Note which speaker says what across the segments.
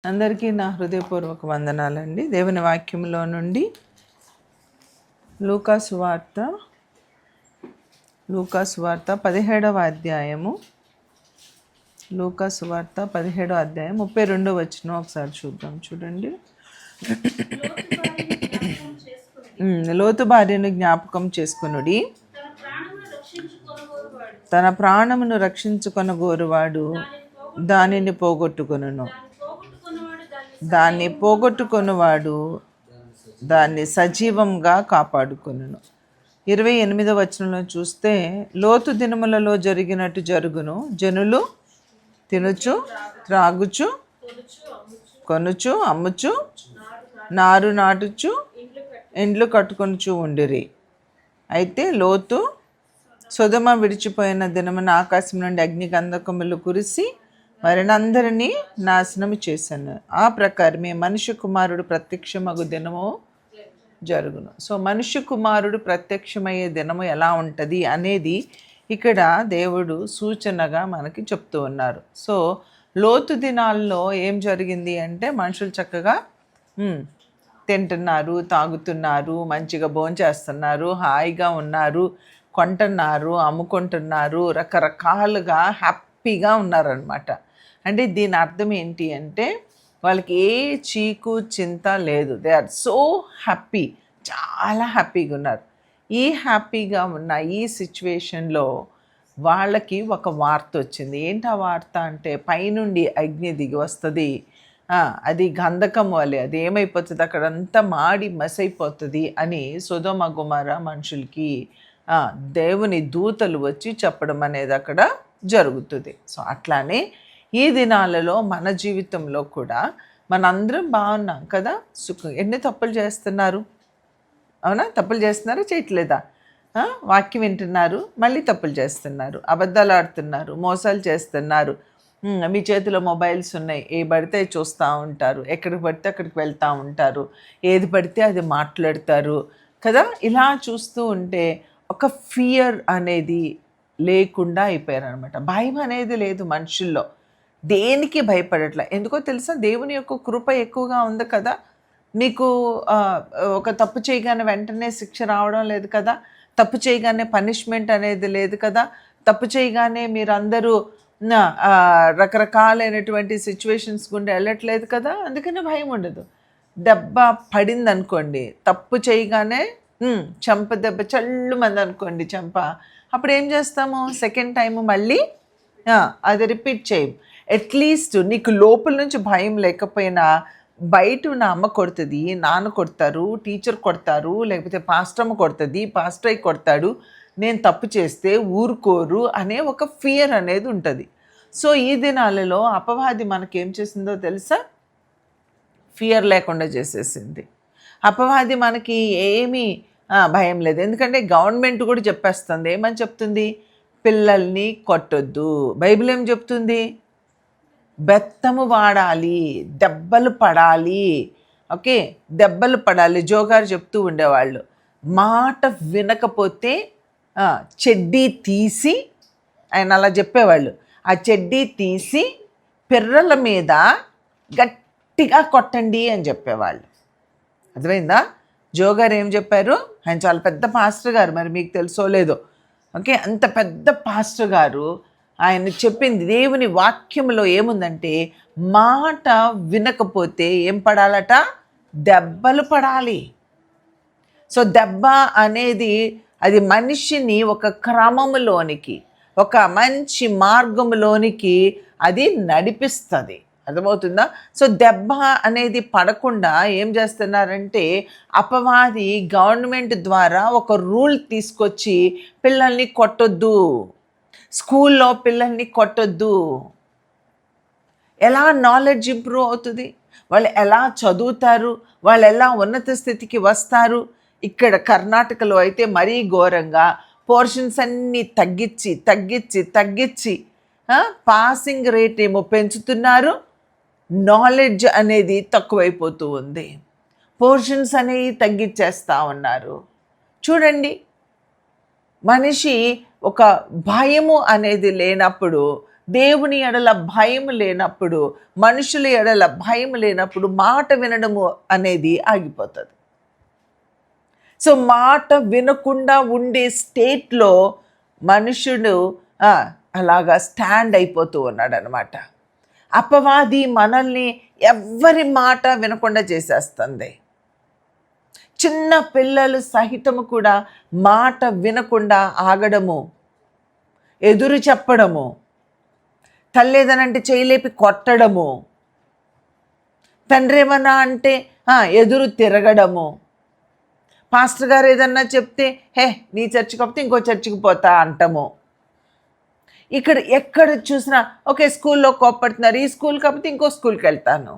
Speaker 1: అందరికీ నా హృదయపూర్వక వందనాలండి. దేవుని వాక్యంలో నుండి లూకాసు వార్త 17వ అధ్యాయము. లూకాసు వార్త 17వ అధ్యాయం 32వ వచనం ఒకసారి చూడండి. లోతు భార్యను జ్ఞాపకం చేసుకొనుడి, తన ప్రాణమును రక్షించుకొనగోరువాడు దానిని పోగొట్టుకొనును, దాన్ని పోగొట్టుకొనువాడు దాన్ని సజీవంగా కాపాడుకొనును. 28వ వచనంలో చూస్తే, లోతు దినములలో జరిగినట్టు జరుగును. జనులు తినుచు త్రాగుచు కొనుచు అమ్ముచు నారు నాటుచు ఇండ్లు కట్టుకొనుచు ఉండిరి. అయితే లోతు సొదొమ విడిచిపోయిన దినమున ఆకాశం నుండి అగ్ని గంధకములు కురిసి వారినందరినీ నాశనము చేశాను. ఆ ప్రకారమే మనుష్య కుమారుడు ప్రత్యక్షమగు దినము జరుగును. సో మనుష్య కుమారుడు ప్రత్యక్షమయ్యే దినము ఎలా ఉంటుంది అనేది ఇక్కడ దేవుడు సూచనగా మనకి చెప్తూ ఉన్నారు. సో లోతు దినాల్లో ఏం జరిగింది అంటే, మనుషులు చక్కగా తింటున్నారు, తాగుతున్నారు, మంచిగా భోంచేస్తున్నారు, హాయిగా ఉన్నారు, కొంటున్నారు, అమ్ముకుంటున్నారు, రకరకాలుగా హ్యాపీగా ఉన్నారనమాట. అంటే దీని అర్థం ఏంటి అంటే, వాళ్ళకి ఏ చీకు చింత లేదు. దే ఆర్ సో హ్యాపీ, చాలా హ్యాపీగా ఉన్నారు. ఈ హ్యాపీగా ఉన్న ఈ సిచ్యువేషన్లో వాళ్ళకి ఒక వార్త వచ్చింది. ఏంటి ఆ వార్త అంటే, పైనుండి అగ్ని దిగి వస్తుంది, అది గంధకం వలె, అది ఏమైపోతుంది, అక్కడంతా మాడి మసైపోతుంది అని సొదొమ గొమొర్ర మనుషులకి దేవుని దూతలు వచ్చి చెప్పడం అనేది అక్కడ జరుగుతుంది. సో అట్లానే ఈ దినాలలో మన జీవితంలో కూడా మనందరం బాగున్నాం కదా, ఎన్ని తప్పులు చేస్తున్నారు, అవునా? తప్పులు చేస్తున్నారా, చేయట్లేదా? వాక్యం వింటున్నారు, మళ్ళీ తప్పులు చేస్తున్నారు, అబద్ధాలు ఆడుతున్నారు, మోసాలు చేస్తున్నారు, మీ చేతిలో మొబైల్స్ ఉన్నాయి, ఏ పడితే చూస్తూ ఉంటారు, ఎక్కడికి పడితే అక్కడికి వెళ్తూ ఉంటారు, ఏది పడితే అది మాట్లాడతారు కదా. ఇలా చూస్తూ ఉంటే ఒక ఫియర్ అనేది లేకుండా అయిపోయారు అనమాట. భయం అనేది లేదు మనుషుల్లో, దేనికి భయపడట్లే. ఎందుకో తెలుసా, దేవుని యొక్క కృప ఎక్కువగా ఉంది కదా. మీకు ఒక తప్పు చేయగానే వెంటనే శిక్ష రావడం లేదు కదా, తప్పు చేయగానే పనిష్మెంట్ అనేది లేదు కదా, తప్పు చేయగానే మీరందరూ రకరకాలైనటువంటి సిచ్యువేషన్స్ గుండా వెళ్ళట్లేదు కదా, అందుకనే భయం ఉండదు. దెబ్బ పడింది అనుకోండి, తప్పు చేయగానే చెంప దెబ్బ చల్లుమంది అనుకోండి చెంప, అప్పుడు ఏం చేస్తాము, సెకండ్ టైము మళ్ళీ అది రిపీట్ చేయం. అట్లీస్ట్ నీకు లోపల నుంచి భయం లేకపోయినా బయట ఉన్న అమ్మ కొడుతుంది, నాన్న కొడతారు, టీచర్ కొడతారు, లేకపోతే పాస్టమ్మ కొడుతుంది, పాస్టర్ కొడతాడు, నేను తప్పు చేస్తే ఊరుకోరు అనే ఒక ఫియర్ అనేది ఉంటుంది. సో ఈ దినాలలో అపవాది మనకేం చేసిందో తెలుసా, ఫియర్ లేకుండా చేసేసింది. అపవాది మనకి ఏమీ భయం లేదు. ఎందుకంటే గవర్నమెంట్ కూడా చెప్పేస్తుంది, ఏమని చెప్తుంది, పిల్లల్ని కొట్టొద్దు. బైబిల్ ఏం చెప్తుంది, బెత్తము వాడాలి, దెబ్బలు పడాలి. ఓకే, దెబ్బలు పడాలి. జోగారు చెప్తూ ఉండేవాళ్ళు, మాట వినకపోతే చెడ్డీ తీసి, ఆయన అలా చెప్పేవాళ్ళు, ఆ చెడ్డీ తీసి పిర్రల మీద గట్టిగా కొట్టండి అని చెప్పేవాళ్ళు. అర్థమైందా? జోగారు ఏం చెప్పారు, ఆయన చాలా పెద్ద పాస్టర్ గారు, మరి మీకు తెలుసో లేదో. ఓకే, అంత పెద్ద పాస్టర్ గారు ఆయన చెప్పింది, దేవుని వాక్యంలో ఏముందంటే, మాట వినకపోతే ఏం పడాలట, దెబ్బలు పడాలి. సో దెబ్బ అనేది అది మనిషిని ఒక క్రమములోనికి, ఒక మంచి మార్గంలోనికి అది నడిపిస్తుంది. అర్థమవుతుందా? సో దెబ్బ అనేది పడకుండా ఏం చేస్తున్నారంటే, అపవాది గవర్నమెంట్ ద్వారా ఒక రూల్ తీసుకొచ్చి పిల్లల్ని కొట్టొద్దు, స్కూల్లో పిల్లల్ని కొట్టొద్దు. ఎలా నాలెడ్జ్ ఇంప్రూవ్ అవుతుంది, వాళ్ళు ఎలా చదువుతారు, వాళ్ళు ఎలా ఉన్నత స్థితికి వస్తారు. ఇక్కడ కర్ణాటకలో అయితే మరీ ఘోరంగా పోర్షన్స్ అన్నీ తగ్గించి తగ్గించి తగ్గించి పాసింగ్ రేట్ ఏమో పెంచుతున్నారు, నాలెడ్జ్ అనేది తక్కువైపోతూ ఉంది, పోర్షన్స్ అనేవి తగ్గించేస్తూ ఉన్నారు. చూడండి, మనిషి ఒక భయము అనేది లేనప్పుడు దేవుని ఎడల భయం లేనప్పుడు, మనుషుల ఎడల భయం లేనప్పుడు మాట వినడము అనేది ఆగిపోతుంది. సో మాట వినకుండా ఉండే స్టేట్లో మనుషుడు అలాగా స్టాండ్ అయిపోతూ ఉన్నాడు అనమాట. అపవాది మనల్ని ఎవ్వరి మాట వినకుండా చేసేస్తుంది. చిన్న పిల్లలు సహితము కూడా మాట వినకుండా ఆగడము, ఎదురు చెప్పడము, తల్లేదనంటే చేయలేపి కొట్టడము, తండ్రి ఏమన్నా అంటే ఎదురు తిరగడము, పాస్టర్ గారు ఏదన్నా చెప్తే నీ చర్చికి కాకపోతే ఇంకో చర్చికి పోతా అంటము. ఇక్కడ ఎక్కడ చూసినా ఓకే స్కూల్లో కోప్పడుతున్నారు, ఈ స్కూల్ కాకపోతే ఇంకో స్కూల్కి వెళ్తాను.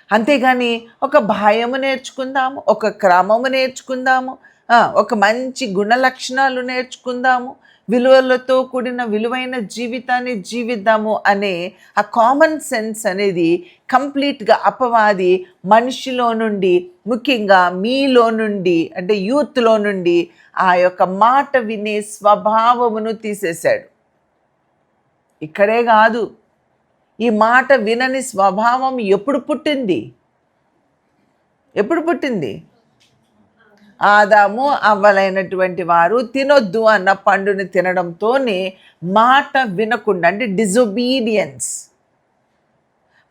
Speaker 1: అంతేగాని ఒక భయము నేర్చుకుందాము, ఒక క్రమము నేర్చుకుందాము, ఒక మంచి గుణ లక్షణాలు నేర్చుకుందాము, విలువలతో కూడిన విలువైన జీవితాన్ని జీవిద్దాము అనే ఆ కామన్ సెన్స్ అనేది కంప్లీట్గా అపవాది మనిషిలో నుండి, ముఖ్యంగా మీలో నుండి అంటే యూత్లో నుండి ఆ యొక్క మాట వినే స్వభావమును తీసేశాడు. ఇక్కడే కాదు, ఈ మాట వినని స్వభావం ఎప్పుడు పుట్టింది? ఆదాము అవ్వలైనటువంటి వారు తినొద్దు అన్న పండుని తినడంతోనే మాట వినకుండా, అంటే డిజొబీడియన్స్,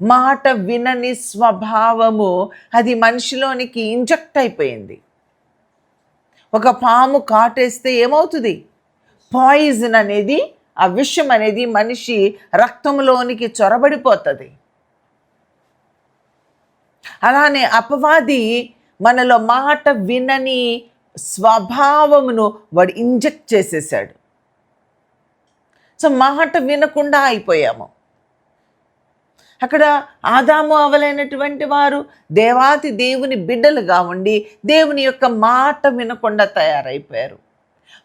Speaker 1: మాట వినని స్వభావము అది మనిషిలోనికి ఇంజెక్ట్ అయిపోయింది. ఒక పాము కాటేస్తే ఏమవుతుంది? పాయిజన్ అనేది, ఆ విషం అనేది మనిషి రక్తంలోనికి చొరబడిపోతుంది. అలానే అపవాది మనలో మాట వినని స్వభావమును వాడు ఇంజెక్ట్ చేసేసాడు. సో మాట వినకుండా అయిపోయాము. అక్కడ ఆదాము అవలైనటువంటి వారు దేవాతి దేవుని బిడ్డలుగా ఉండి దేవుని యొక్క మాట వినకుండా తయారైపోయారు.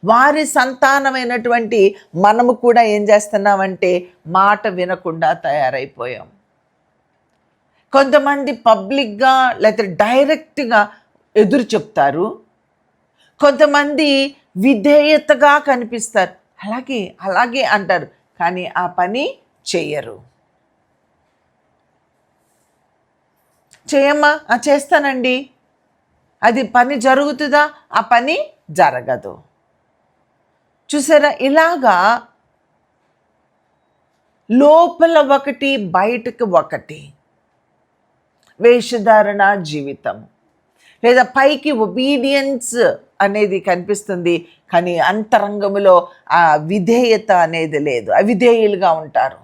Speaker 1: వారి సంతానమైనటువంటి మనము కూడా ఏం చేస్తున్నామంటే మాట వినకుండా తయారైపోయాం. కొంతమంది పబ్లిక్గా లేకపోతే డైరెక్ట్గా ఎదురు చెప్తారు, కొంతమంది విధేయతగా కనిపిస్తారు, అలాగే అంటారు, కానీ ఆ పని చేయరు. చేయమ్మా, చేస్తానండి, అది పని జరుగుతుందా? ఆ పని జరగదు. చూసారా, ఇలాగా లోపల ఒకటి బయటకు ఒకటి వేషధారణ జీవితం, లేదా పైకి ఒబీడియన్స్ అనేది కనిపిస్తుంది, కానీ అంతరంగంలో ఆ విధేయత అనేది లేదు. అవిధేయులుగా ఉంటారు.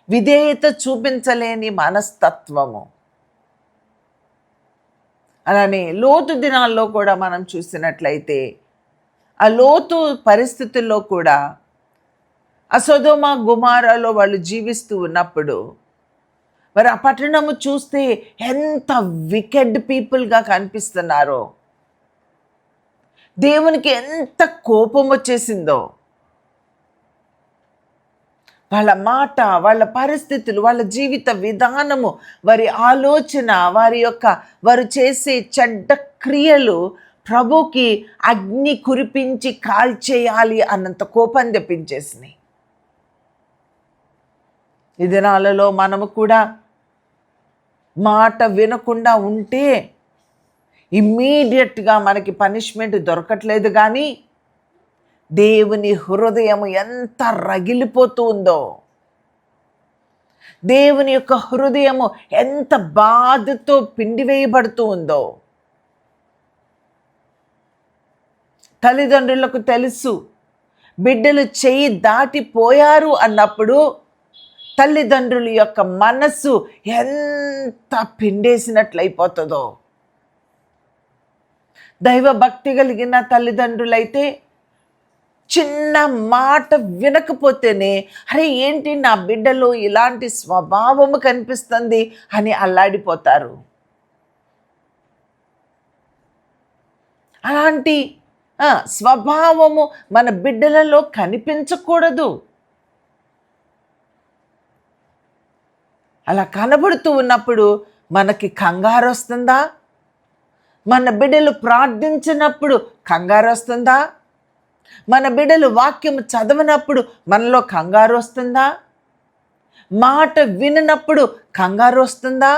Speaker 1: విధేయత చూపించలేని మనస్తత్వము. అలానే లోతు దినాల్లో కూడా మనం చూసినట్లయితే ఆ లోతు పరిస్థితుల్లో కూడా ఆ సొదొమ గొమొర్రాలో వాళ్ళు జీవిస్తూ ఉన్నప్పుడు మరి ఆ పట్టణము చూస్తే ఎంత వికెడ్ పీపుల్గా కనిపిస్తున్నారో, దేవునికి ఎంత కోపం వచ్చేసిందో. వాళ్ళ మాట, వాళ్ళ పరిస్థితులు, వాళ్ళ జీవిత విధానము, వారి ఆలోచన, వారు చేసే చెడ్డ క్రియలు ప్రభుకి అగ్ని కురిపించి కాల్చేయాలి అన్నంత కోపం తెప్పించేసినాయి. ఈ దినాలలో మనము కూడా మాట వినకుండా ఉంటే ఇమ్మీడియట్గా మనకి పనిష్మెంట్ దొరకట్లేదు, కానీ దేవుని హృదయం ఎంత రగిలిపోతూ ఉందో, దేవుని యొక్క హృదయము ఎంత బాధతో పిండివేయబడుతూ ఉందో. తల్లిదండ్రులకు తెలుసు, బిడ్డలు చెయ్యి దాటిపోయారు అన్నప్పుడు తల్లిదండ్రుల యొక్క మనస్సు ఎంత పిండేసినట్లయిపోతుందో. దైవ భక్తి కలిగిన తల్లిదండ్రులైతే చిన్న మాట వినకపోతేనే అరే ఏంటి నా బిడ్డలో ఇలాంటి స్వభావము కనిపిస్తుంది అని అల్లాడిపోతారు. అలాంటి స్వభావము మన బిడ్డలలో కనిపించకూడదు. అలా కనబడుతూ ఉన్నప్పుడు మనకి కంగారు వస్తుందా? మన బిడ్డలు ప్రార్థించినప్పుడు కంగారు వస్తుందా? మన బిడ్డలు వాక్యం చదవనప్పుడు మనలో కంగారు వస్తుందా? మాట విననప్పుడు కంగారు వస్తుందా?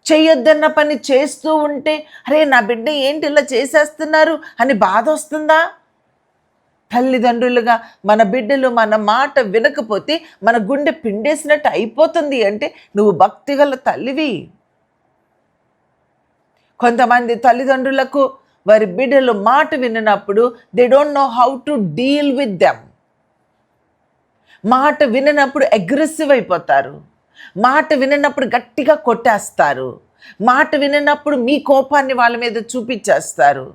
Speaker 1: చేయొద్దన్న పని చేస్తూ ఉంటే అరే నా బిడ్డ ఏంటి ఇలా చేసేస్తున్నారు అని బాధ వస్తుందా? తల్లిదండ్రులుగా మన బిడ్డలు మన మాట వినకపోతే మన గుండె పిండేసినట్టు అయిపోతుంది. అంటే నువ్వు భక్తిగల తల్లివి. కొంతమంది తల్లిదండ్రులకు వారి బిడ్డలు మాట విననప్పుడు they don't know how to deal with them. మాట విననప్పుడు అగ్రెసివ్ అయిపోతారు. మాట విననప్పుడు గట్టిగా కొట్టేస్తారు. మాట విననప్పుడు మీ కోపాన్ని వాళ్ళ మీద చూపించేస్తారు.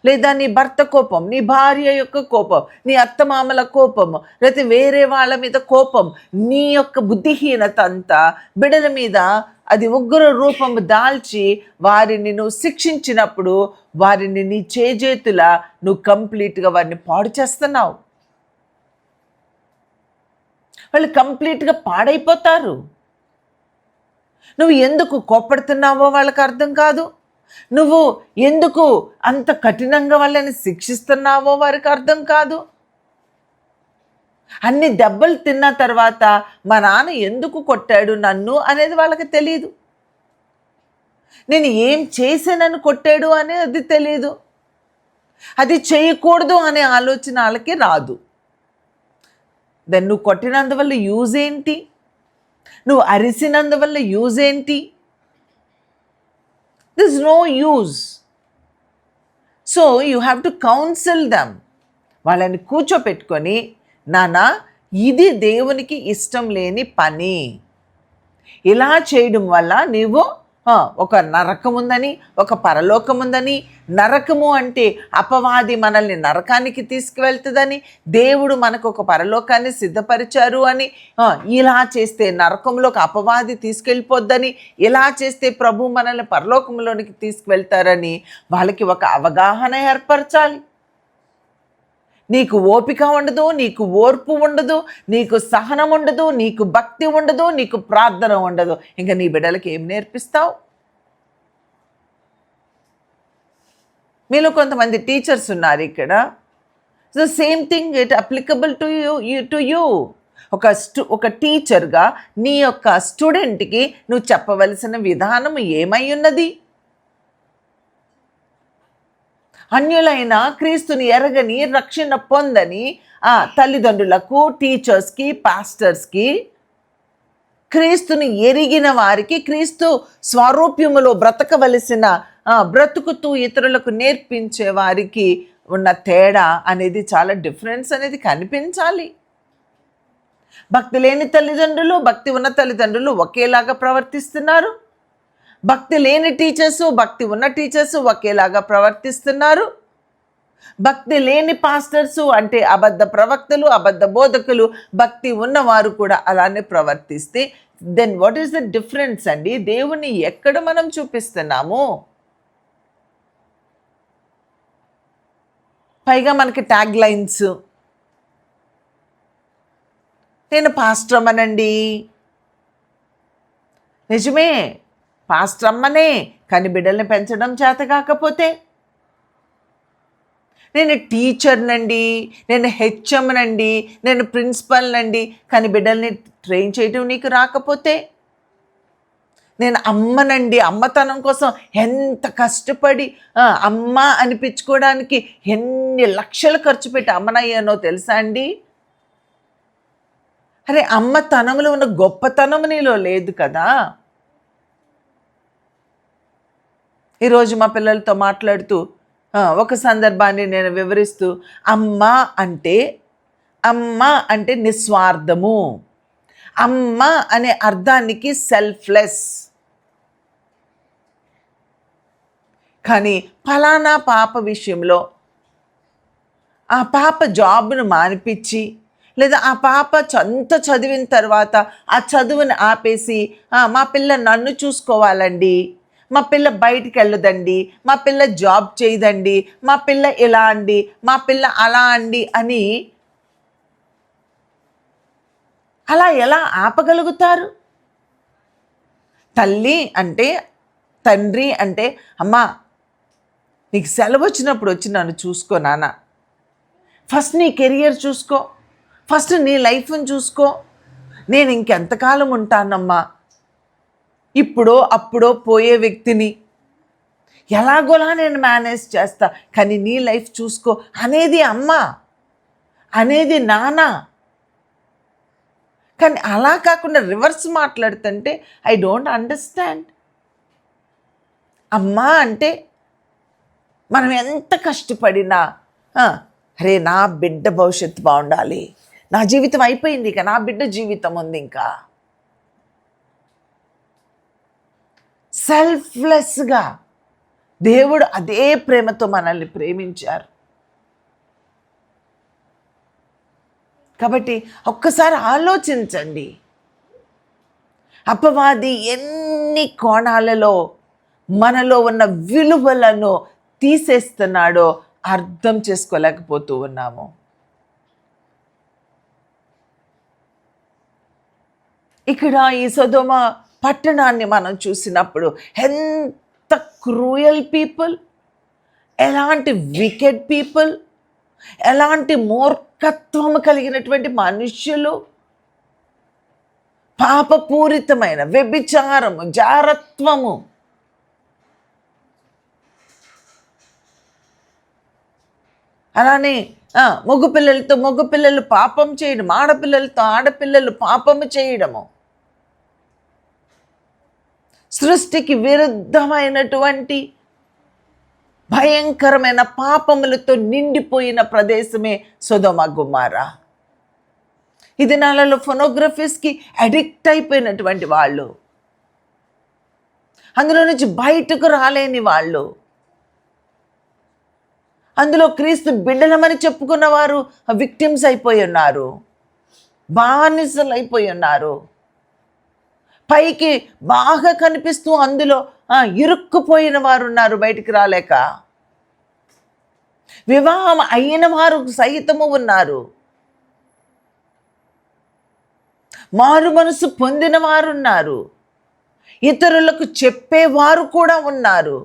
Speaker 1: లేదా నీ భర్త కోపం, నీ భార్య యొక్క కోపం, నీ అత్తమామల కోపము, లేకపోతే వేరే వాళ్ళ మీద కోపం, నీ యొక్క బుద్ధిహీనత అంతా బిడ్డల మీద అది ఉగ్ర రూపము దాల్చి వారిని నువ్వు శిక్షించినప్పుడు వారిని నీ చేజేతులా నువ్వు కంప్లీట్గా వారిని పాడు చేస్తున్నావు. వాళ్ళు కంప్లీట్గా పాడైపోతారు. నువ్వు ఎందుకు కోపడుతున్నావో వాళ్ళకి అర్థం కాదు. నువ్వు ఎందుకు అంత కఠినంగా వాళ్ళని శిక్షిస్తున్నావో వారికి అర్థం కాదు. అన్ని దెబ్బలు తిన్న తర్వాత మా నాన్న ఎందుకు కొట్టాడు నన్ను అనేది వాళ్ళకి తెలియదు. నేను ఏం చేశానని కొట్టాడు అనేది తెలియదు. అది చేయకూడదు అనే ఆలోచన వాళ్ళకి రాదు. దాన్ని నువ్వు కొట్టినందువల్ల యూజ్ ఏంటి? నువ్వు అరిసినందువల్ల యూజ్ ఏంటి? This no use. So you have to counsel them. వాళ్ళని కూర్చోపెట్టుకొని నాన్న ఇది దేవునికి ఇష్టం లేని పని, ఇలా చేయడం వల్ల నీవు ఒక నరకం ఉందని, ఒక పరలోకం ఉందని, నరకము అంటే అపవాది మనల్ని నరకానికి తీసుకువెళ్తుందని, దేవుడు మనకు ఒక పరలోకాన్ని సిద్ధపరిచారు అని, ఇలా చేస్తే నరకంలోకి అపవాది తీసుకెళ్ళిపోద్దని, ఇలా చేస్తే ప్రభు మనల్ని పరలోకంలోనికి తీసుకువెళ్తారని వాళ్ళకి ఒక అవగాహన ఏర్పరచాలి. నీకు ఓపిక ఉండదు, నీకు ఓర్పు ఉండదు, నీకు సహనం ఉండదు, నీకు భక్తి ఉండదు, నీకు ప్రార్థన ఉండదు. ఇంకా నీ బిడ్డలకి ఏం నేర్పిస్తావు? మీలో కొంతమంది టీచర్స్ ఉన్నారు ఇక్కడ. The same thing it applicable to you. ఒక టీచర్గా నీ యొక్క స్టూడెంట్కి నువ్వు చెప్పవలసిన విధానం ఏమై ఉన్నది? అన్యులైన క్రీస్తుని ఎరగని, రక్షణ పొందని తల్లిదండ్రులకు, టీచర్స్కి, పాస్టర్స్కి, క్రీస్తుని ఎరిగిన వారికి, క్రీస్తు స్వరూప్యములో బ్రతకవలసిన బ్రతుకుతూ ఇతరులకు నేర్పించే వారికి ఉన్న తేడా అనేది చాలా డిఫరెన్స్ అనేది కనిపించాలి. భక్తి లేని తల్లిదండ్రులు, భక్తి ఉన్న తల్లిదండ్రులు ఒకేలాగా ప్రవర్తిస్తున్నారు. భక్తి లేని టీచర్సు, భక్తి ఉన్న టీచర్సు ఒకేలాగా ప్రవర్తిస్తున్నారు. భక్తి లేని పాస్టర్సు అంటే అబద్ధ ప్రవక్తలు, అబద్ధ బోధకులు, భక్తి ఉన్నవారు కూడా అలానే ప్రవర్తిస్తే then what is the difference అండి? దేవుణ్ణి ఎక్కడ మనం చూపిస్తున్నాము? పైగా మనకి ట్యాగ్ లైన్స్, నేను పాస్టర్ అమ్మనండి. నిజమే, పాస్టర్ అమ్మనే, కానీ బిడ్డల్ని పెంచడం చేత కాకపోతే, నేను టీచర్నండి, నేను హెచ్ఎంనండి, నేను ప్రిన్సిపల్నండి, కానీ బిడ్డల్ని ట్రైన్ చేయడం నీకు రాకపోతే, నేను అమ్మనండి, అమ్మతనం కోసం ఎంత కష్టపడి అమ్మ అనిపించుకోవడానికి ఎన్ని లక్షలు ఖర్చు పెట్టి అమ్మనయ్యానో తెలుసా అండి? అరే అమ్మతనంలో ఉన్న గొప్పతనం నీలో లేదు కదా. ఈరోజు మా పిల్లలతో మాట్లాడుతూ ఒక సందర్భాన్ని నేను వివరిస్తూ, అమ్మ అంటే నిస్వార్థము, అమ్మ అనే అర్థానికి సెల్ఫ్లెస్. కానీ ఫలానా పాప విషయంలో ఆ పాప జాబ్ను మానిపించి, లేదా ఆ పాప అంత చదివిన తర్వాత ఆ చదువుని ఆపేసి మా పిల్ల నన్ను చూసుకోవాలండి, మా పిల్ల బయటికి వెళ్ళదండి, మా పిల్ల జాబ్ చేయదండి, మా పిల్ల ఇలా అండి, మా పిల్ల అలా అండి అని అలా ఎలా ఆపగలుగుతారు? తల్లి అంటే, తండ్రి అంటే, అమ్మా నీకు సెలవు వచ్చినప్పుడు వచ్చి నన్ను చూసుకో నాన్న, ఫస్ట్ నీ కెరియర్ చూసుకో, ఫస్ట్ నీ లైఫ్ని చూసుకో. నేను ఇంకెంతకాలం ఉంటానమ్మా, ఇప్పుడో అప్పుడో పోయే వ్యక్తిని, ఎలాగోలా నేను మేనేజ్ చేస్తా, కానీ నీ లైఫ్ చూసుకో అనేది అమ్మ, అనేది నాన్న. కానీ అలా కాకుండా రివర్స్ మాట్లాడుతుంటే ఐ డోంట్ అండర్స్టాండ్. అమ్మ అంటే మనం ఎంత కష్టపడినా అరే నా బిడ్డ భవిష్యత్తు బాగుండాలి, నా జీవితం అయిపోయింది ఇక నా బిడ్డ జీవితం ఉంది ఇంకా. సెల్ఫ్లెస్గా దేవుడు అదే ప్రేమతో మనల్ని ప్రేమించారు. కాబట్టి ఒక్కసారి ఆలోచించండి, అపవాది ఎన్ని కోణాలలో మనలో ఉన్న విలువలను తీసేస్తున్నాడో అర్థం చేసుకోలేకపోతూ ఉన్నాము. ఇక్కడ ఈ సొదొమ పట్టణాన్ని మనం చూసినప్పుడు ఎంత క్రూయల్ పీపుల్, ఎలాంటి వికెడ్ పీపుల్, ఎలాంటి మూర్ఖత్వము కలిగినటువంటి మనుష్యులు, పాపపూరితమైన వ్యభిచారము, జారత్వము, అలానే మగపిల్లలతో మగపిల్లలు పాపం చేయడం, ఆడపిల్లలతో ఆడపిల్లలు పాపము చేయడము, సృష్టికి విరుద్ధమైనటువంటి భయంకరమైన పాపములతో నిండిపోయిన ప్రదేశమే సొదొమ గొమొర్రా. ఈ దినాలలో ఫోనోగ్రఫీస్కి అడిక్ట్ అయిపోయినటువంటి వాళ్ళు, అందులో నుంచి బయటకు రాలేని వాళ్ళు, అందులో క్రీస్తు బిడ్డలమని చెప్పుకున్న వారు విక్టిమ్స్ అయిపోయి ఉన్నారు, బానిసలు అయిపోయి ఉన్నారు. పైకి బాగా కనిపిస్తూ అందులో ఇరుక్కుపోయిన వారు ఉన్నారు, బయటికి రాలేక. వివాహం అయిన వారు సైతము ఉన్నారు, మారు మనసు పొందిన వారు ఉన్నారు, ఇతరులకు చెప్పేవారు కూడా ఉన్నారు.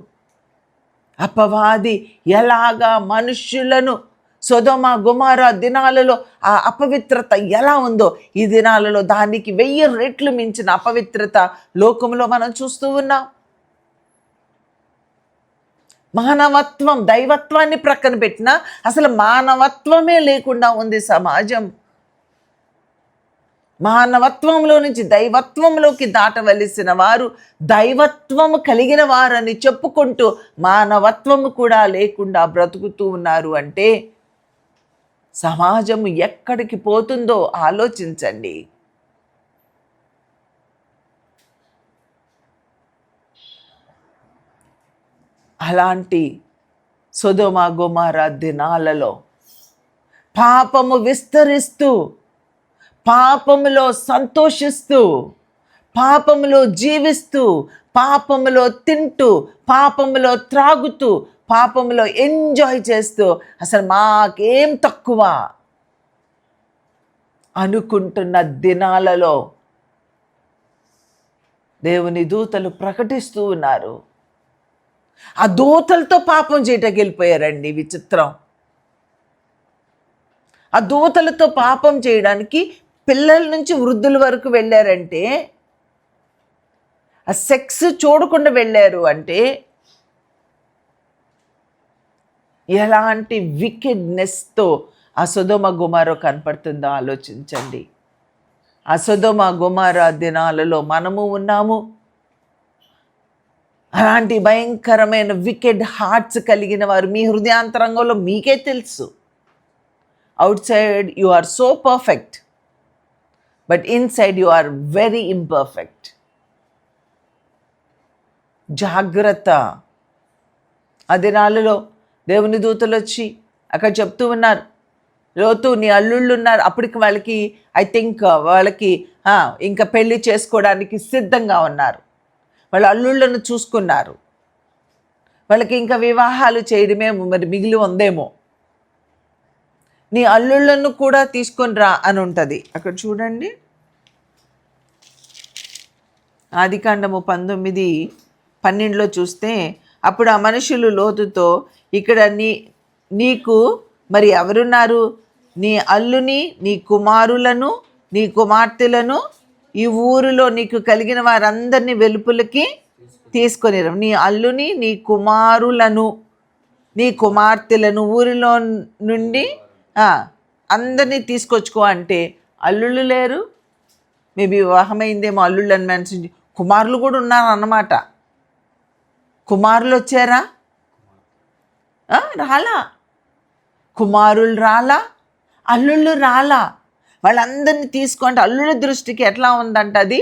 Speaker 1: అపవాది ఎలాగా మనుష్యులను, సొదొమ గొమొర్రా దినాలలో ఆ అపవిత్రత ఎలా ఉందో ఈ దినాలలో దానికి 1000 రెట్లు మించిన అపవిత్రత లోకంలో మనం చూస్తూ ఉన్నాం. మానవత్వం, దైవత్వాన్ని ప్రక్కన పెట్టినా అసలు మానవత్వమే లేకుండా ఉంది సమాజం. మానవత్వంలో నుంచి దైవత్వంలోకి దాటవలసిన వారు దైవత్వము కలిగిన వారని చెప్పుకుంటూ మానవత్వము కూడా లేకుండా బ్రతుకుతూ ఉన్నారు అంటే సమాజం ఎక్కడికి పోతుందో ఆలోచించండి. అలాంటి సొదొమ గొమొర్రా దినాలలో పాపము విస్తరిస్తూ, పాపములో సంతోషిస్తూ, పాపములో జీవిస్తూ, పాపములో తింటూ, పాపములో త్రాగుతూ, పాపములో ఎంజాయ్ చేస్తూ అసలు మాకేం తక్కువ అనుకుంటున్న దినాలలో దేవుని దూతలు ప్రకటిస్తూ ఉన్నారు. ఆ దూతలతో పాపం చేయటానికి వెళ్ళిపోయారండి. విచిత్రం. ఆ దూతలతో పాపం చేయడానికి పిల్లల నుంచి వృద్ధుల వరకు వెళ్ళారంటే, ఆ సెక్స్ చూడకుండా వెళ్ళారు అంటే ఎలాంటి వికెడ్నెస్తో ఆ సొదొమ గొమొర్రా కనపడుతుందో ఆలోచించండి. ఆ సొదొమ గొమొర్రా దినాలలో మనము ఉన్నాము. అలాంటి భయంకరమైన వికెడ్ హార్ట్స్ కలిగిన వారు మీ హృదయాంతరంగంలో మీకే తెలుసు. Outside you are so perfect, but inside you are very imperfect. జాగ్రత్త. ఆ దినాలలో దేవుని దూతలు వచ్చి అక్కడ చెప్తూ ఉన్నారు, లోతు నీ అల్లుళ్ళు ఉన్నారు. అప్పటికి వాళ్ళకి ఐ థింక్ వాళ్ళకి ఇంకా పెళ్లి చేసుకోవడానికి సిద్ధంగా ఉన్నారు. వాళ్ళ అల్లుళ్ళను చూసుకున్నారు. వాళ్ళకి ఇంకా వివాహాలు చేయడమే మరి మిగిలి ఉందేమో. నీ అల్లుళ్ళను కూడా తీసుకొని రా అని ఉంటుంది. అక్కడ చూడండి, ఆదికాండము 19:12 చూస్తే, అప్పుడు ఆ మనుషులు లోతుతో, ఇక్కడ నీకు మరి ఎవరున్నారు? నీ అల్లుని, నీ కుమారులను, నీ కుమార్తెలను, ఈ ఊరిలో నీకు కలిగిన వారందరినీ వెలుపులకి తీసుకొని రా. నీ అల్లుని, నీ కుమారులను, నీ కుమార్తెలను ఊరిలో నుండి అందరినీ తీసుకొచ్చుకో అంటే అల్లుళ్ళు లేరు. మేబీ వివాహమైందేమో అల్లుళ్ళు అని మెన్షన్, కుమారులు కూడా ఉన్నారు అన్నమాట. కుమారులు వచ్చారా? రాలా. కుమారులు రాలా, అల్లుళ్ళు రాలా. వాళ్ళందరినీ తీసుకుంటే అల్లుళ్ళ దృష్టికి ఎట్లా ఉందంట, అది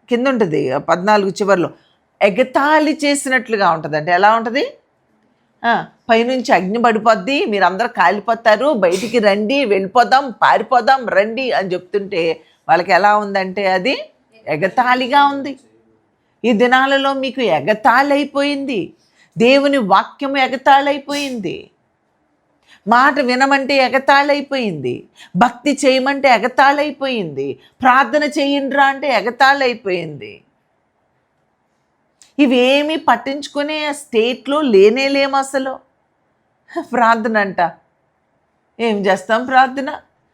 Speaker 1: కింద ఉంటుంది 14 చివరిలో, ఎగతాళి చేసినట్లుగా ఉంటుంది. అంటే ఎలా ఉంటుంది? పైనుంచి అగ్ని పడిపోద్ది, మీరందరూ కాలిపోతారు, బయటికి రండి, వెళ్ళిపోదాం, పారిపోదాం, రండి అని చెప్తుంటే వాళ్ళకి ఎలా ఉందంటే అది ఎగతాళిగా ఉంది. ఈ దినాలలో మీకు ఎగతాళి అయిపోయింది. దేవుని వాక్యము ఎగతాళి అయిపోయింది. మాట వినమంటే ఎగతాళి అయిపోయింది. భక్తి చేయమంటే ఎగతాళి అయిపోయింది. ప్రార్థన చేయండిరా అంటే ఎగతాళి అయిపోయింది. ఇవేమీ పట్టించుకునే స్టేట్లో లేనేలేము అసలు. ప్రార్థన అంట, ఏం చేస్తాం ప్రార్థన?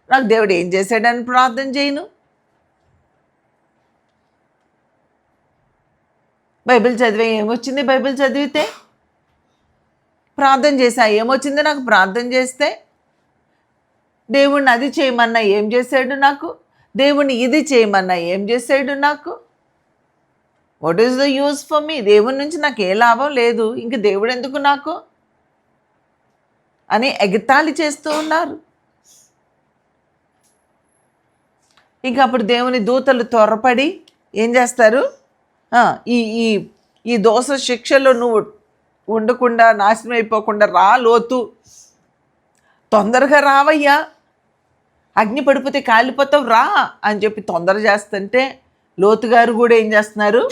Speaker 1: నాకు దేవుడు ఏం చేశాడని ప్రార్థన చేయను. బైబిల్ చదివే ఏమొచ్చింది? బైబిల్ చదివితే ప్రార్థన చేసా ఏమొచ్చింది నాకు? ప్రార్థన చేస్తే దేవుణ్ణి అది చేయమన్నా ఏం చేశాడు నాకు? దేవుణ్ణి ఇది చేయమన్నా ఏం చేశాడు నాకు? What is the use for me? దేవుని నుంచి నాకు ఏ లాభం లేదు, ఇంక దేవుడు ఎందుకు నాకు అని ఎగతాళి చేస్తూ ఉన్నారు. ఇంకా అప్పుడు దేవుని దూతలు త్వరపడి ఏం చేస్తారు? ఈ ఈ ఈ దోష శిక్షలో నువ్వు ఉండకుండా, నాశనం అయిపోకుండా రా లోతు, తొందరగా రావయ్యా, అగ్ని పడిపోతే కాలిపోతావు రా అని చెప్పి తొందర చేస్తుంటే లోతు గారు కూడా ఏం చేస్తున్నారు?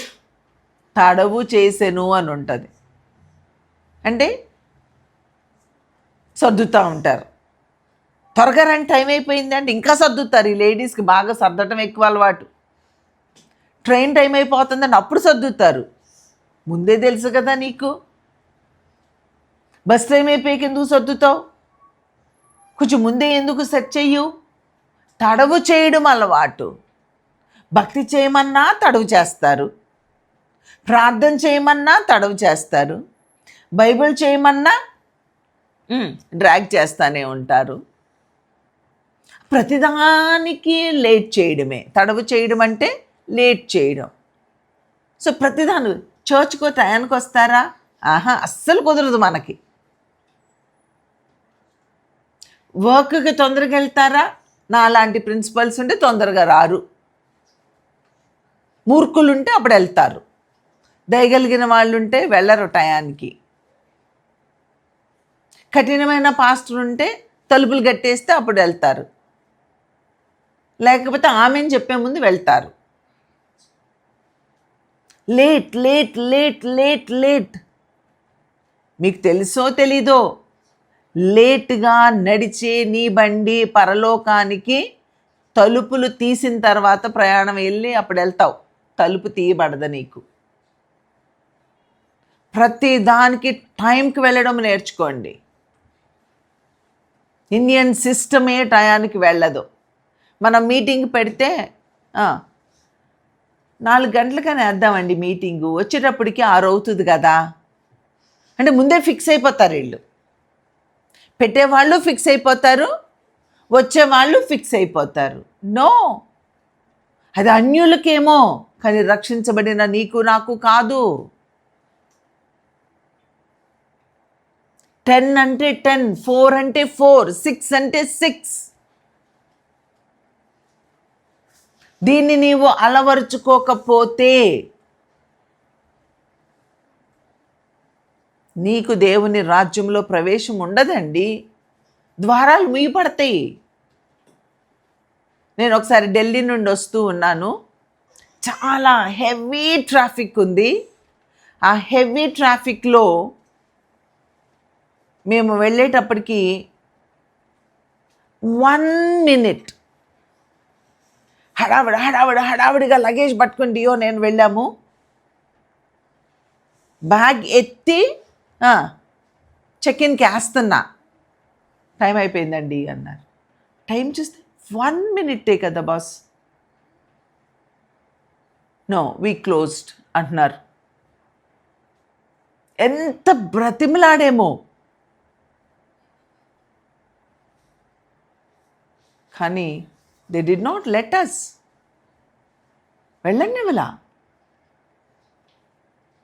Speaker 1: తడవు చేసెను అని ఉంటుంది. అంటే సర్దుతూ ఉంటారు. త్వరగా రాని టైం అయిపోయింది అంటే ఇంకా సర్దుతారు. ఈ లేడీస్కి బాగా సర్దటం ఎక్కువ అలవాటు. ట్రైన్ టైం అయిపోతుందంటే అప్పుడు సర్దుతారు. ముందే తెలుసు కదా నీకు. బస్ టైం అయిపోయాక ఎందుకు సర్దుతావు? కొంచెం ముందే ఎందుకు సెట్ చెయ్యు? తడవు చేయడం అలవాటు. భక్తి చేయమన్నా తడవు చేస్తారు, ప్రార్థన చేయమన్నా తడవు చేస్తారు, బైబిల్ చేయమన్నా డ్రాగ్ చేస్తూనే ఉంటారు. ప్రతిదానికి లేట్ చేయడమే తడవు చేయడం అంటే, లేట్ చేయడం. సో ప్రతిదాని చర్చ్కు టయానికి వస్తారా? అస్సలు కుదరదు మనకి. వర్క్కి తొందరగా వెళ్తారా? నా అలాంటి ప్రిన్సిపల్స్ ఉంటే తొందరగా రారు. మూర్ఖులు ఉంటే అప్పుడు వెళ్తారు. దయగలిగిన వాళ్ళు ఉంటే వెళ్ళరు టయానికి. కఠినమైన పాస్టర్ ఉంటే తలుపులు కట్టేస్తే అప్పుడు వెళ్తారు, లేకపోతే ఆమెను చెప్పే ముందు వెళ్తారు. Late late late late late. మీకు తెలుసో తెలీదో, లేటుగా నడిచే నీ బండి పరలోకానికి తలుపులు తీసిన తర్వాత ప్రయాణం వెళ్ళి అప్పుడు వెళ్తావు. తలుపు తీయబడదు నీకు. ప్రతి దానికి టైంకి వెళ్ళడం నేర్చుకోండి. ఇండియన్ సిస్టమే టయానికి వెళ్ళదు. మనం మీటింగ్ పెడితే 4 గంటలకనే వేద్దామండి మీటింగు, వచ్చేటప్పటికి 6 అవుతుంది కదా అంటే ముందే ఫిక్స్ అయిపోతారు వీళ్ళు. పెట్టేవాళ్ళు ఫిక్స్ అయిపోతారు, వచ్చేవాళ్ళు ఫిక్స్ అయిపోతారు. నో, అది అన్యులకేమో, కానీ రక్షించబడిన నీకు నాకు కాదు. 10 అంటే 10, 4 అంటే 4, 6 అంటే 6. దీన్ని నీవు అలవరుచుకోకపోతే నీకు దేవుని రాజ్యంలో ప్రవేశం ఉండదండి. ద్వారాలు మూయబడతాయి. నేను ఒకసారి ఢిల్లీ నుండి వస్తూ ఉన్నాను. చాలా హెవీ ట్రాఫిక్ ఉంది. ఆ హెవీ ట్రాఫిక్లో మేము వెళ్ళేటప్పటికి 1 మినిట్ హడావిడిగా లగేజ్ పట్టుకుని డియో నేను వెళ్ళాము. బ్యాగ్ ఎత్తి చెక్ ఇన్కి వేస్తున్నా, టైం అయిపోయిందండి అన్నారు. టైం చూస్తే 1 minute కదా బాస్. నో వీ క్లోజ్డ్ అంటున్నారు. ఎంత బ్రతిమలాడేమో. కానీ they did not let us. వెళ్ళనివ్వలా.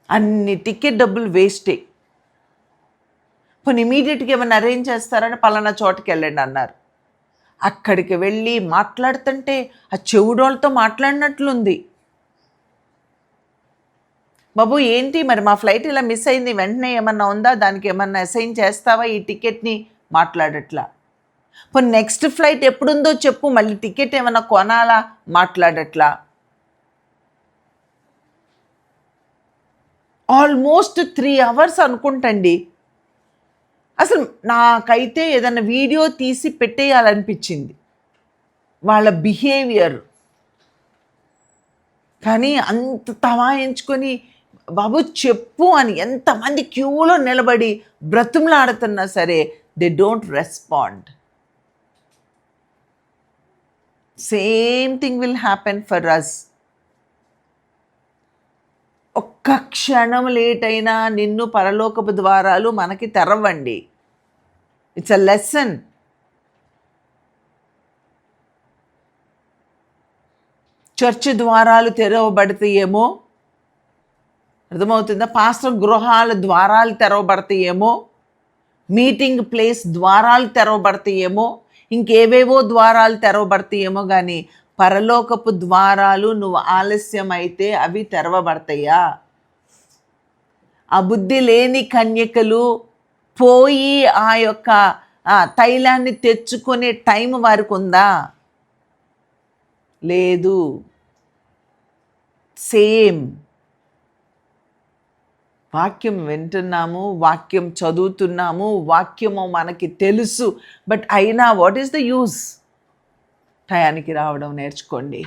Speaker 1: అన్ని టికెట్ డబ్బులు వేస్టే. పోనీ ఇమీడియట్గా ఏమైనా అరేంజ్ చేస్తారని పలానా చోటుకి వెళ్ళండి అన్నారు. అక్కడికి వెళ్ళి మాట్లాడుతుంటే ఆ చెవుడోళ్ళతో మాట్లాడినట్లుంది. బాబు ఏంటి మరి మా ఫ్లైట్ ఇలా మిస్ అయింది, వెంటనే ఏమన్నా ఉందా, దానికి ఏమన్నా అసైన్ చేస్తావా ఈ టికెట్ని, మాట్లాడట్లా. పోనీ నెక్స్ట్ ఫ్లైట్ ఎప్పుడుందో చెప్పు, మళ్ళీ టికెట్ ఏమన్నా కొనాలా, మాట్లాడట్లా. Almost 3 hours అనుకుంటండి. అసలు నాకైతే ఏదైనా వీడియో తీసి పెట్టేయాలనిపించింది వాళ్ళ బిహేవియర్. కానీ అంత తమాయించుకొని బాబు చెప్పు అని ఎంతమంది క్యూలో నిలబడి బ్రతుములాడుతున్నా సరే they don't respond. Same thing will happen for us. ఒక్క క్షణం లేట్ అయినా నిన్ను పరలోకపు ద్వారాలు మనకి తెరవండి. It's a lesson. చర్చ్ ద్వారాలు తెరవబడతాయేమో, అర్థమవుతుందా? పాస్టర్ గృహాల ద్వారాలు తెరవబడతాయేమో, మీటింగ్ ప్లేస్ ద్వారాలు తెరవబడతాయేమో, ఇంకేవేవో ద్వారాలు తెరవబడతాయేమో, కానీ పరలోకపు ద్వారాలు నువ్వు ఆలస్యం అయితే అవి తెరవబడతాయా? ఆ బుద్ధి లేని కన్యకలు పోయి ఆ యొక్క తైలాన్ని తెచ్చుకునే టైం వారికి ఉందా? లేదు. సేమ్. వాక్యం వింటున్నాము, వాక్యం చదువుతున్నాము, వాక్యము మనకి తెలుసు, బట్ అయినా వాట్ ఈస్ ద యూజ్? టయానికి రావడం నేర్చుకోండి.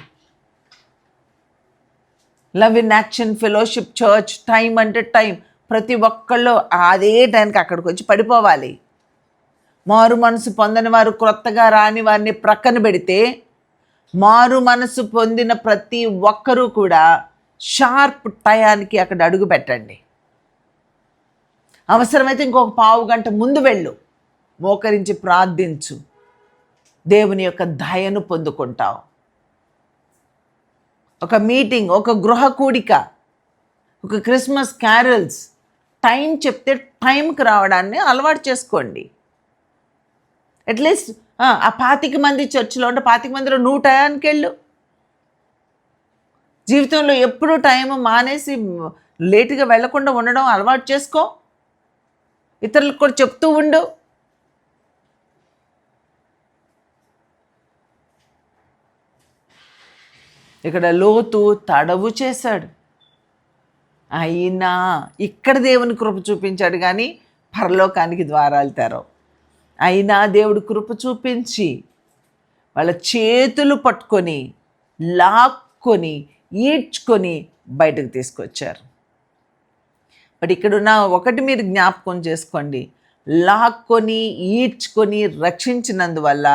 Speaker 1: Love in action fellowship church, time అంటే టైం. ప్రతి ఒక్కళ్ళు అదే టైంకి అక్కడికి వచ్చి పడిపోవాలి. మారు మనసు పొందని వారు, క్రొత్తగా రాని వారిని ప్రక్కన పెడితే, మారు మనసు పొందిన ప్రతి ఒక్కరూ కూడా షార్ప్ టయానికి అక్కడ అడుగు పెట్టండి. అవసరమైతే ఇంకొక 15 గంట ముందు వెళ్ళు, మోకరించి ప్రార్థించు, దేవుని యొక్క దయను పొందుకుంటావు. ఒక మీటింగ్, ఒక గృహ కూడిక, ఒక క్రిస్మస్ క్యారల్స్, టైం చెప్తే టైంకి రావడాన్ని అలవాటు చేసుకోండి. అట్లీస్ట్ ఆ 25 మంది చర్చిలో ఉంటే 25 మందిలో 100 టయానికి వెళ్ళు. జీవితంలో ఎప్పుడూ టైం మానేసి లేటుగా వెళ్లకుండా ఉండడం అలవాటు చేసుకో. ఇతరులకు కూడా చెప్తూ ఉండు. ఇక్కడ లోతు తడవు చేశాడు, అయినా ఇక్కడ దేవుని కృప చూపించాడు, కానీ పరలోకానికి ద్వారాలు తెరవు. అయినా దేవుడు కృప చూపించి వాళ్ళ చేతులు పట్టుకొని లాక్కొని ఈడ్చుకొని బయటకు తీసుకొచ్చారు. బట్ ఇక్కడున్న ఒకటి మీరు జ్ఞాపకం చేసుకోండి, లాక్కొని ఈడ్చుకొని రక్షించినందువల్ల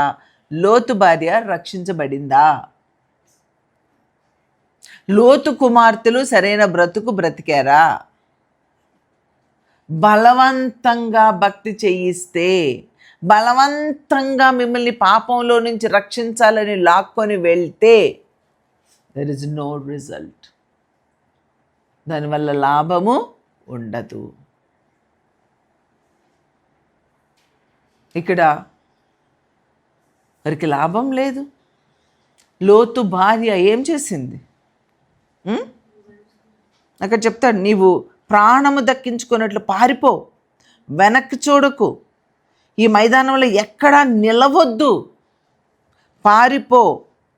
Speaker 1: లోతు భార్య రక్షించబడిందా? లోతు కుమార్తెలు సరైన బ్రతుకు బ్రతికారా? బలవంతంగా భక్తి చేయిస్తే, బలవంతంగా మిమ్మల్ని పాపంలో నుంచి రక్షించాలని లాక్కొని వెళ్తే దెర్ ఇస్ నో రిజల్ట్. దానివల్ల లాభము ఉండదు. ఇక్కడ వారికి లాభం లేదు. లోతు భార్య ఏం చేసింది? అక్కడ చెప్తాడు, నీవు ప్రాణము దక్కించుకున్నట్లు పారిపో, వెనక్కి చూడకు, ఈ మైదానంలో ఎక్కడా నిలవద్దు. పారిపో,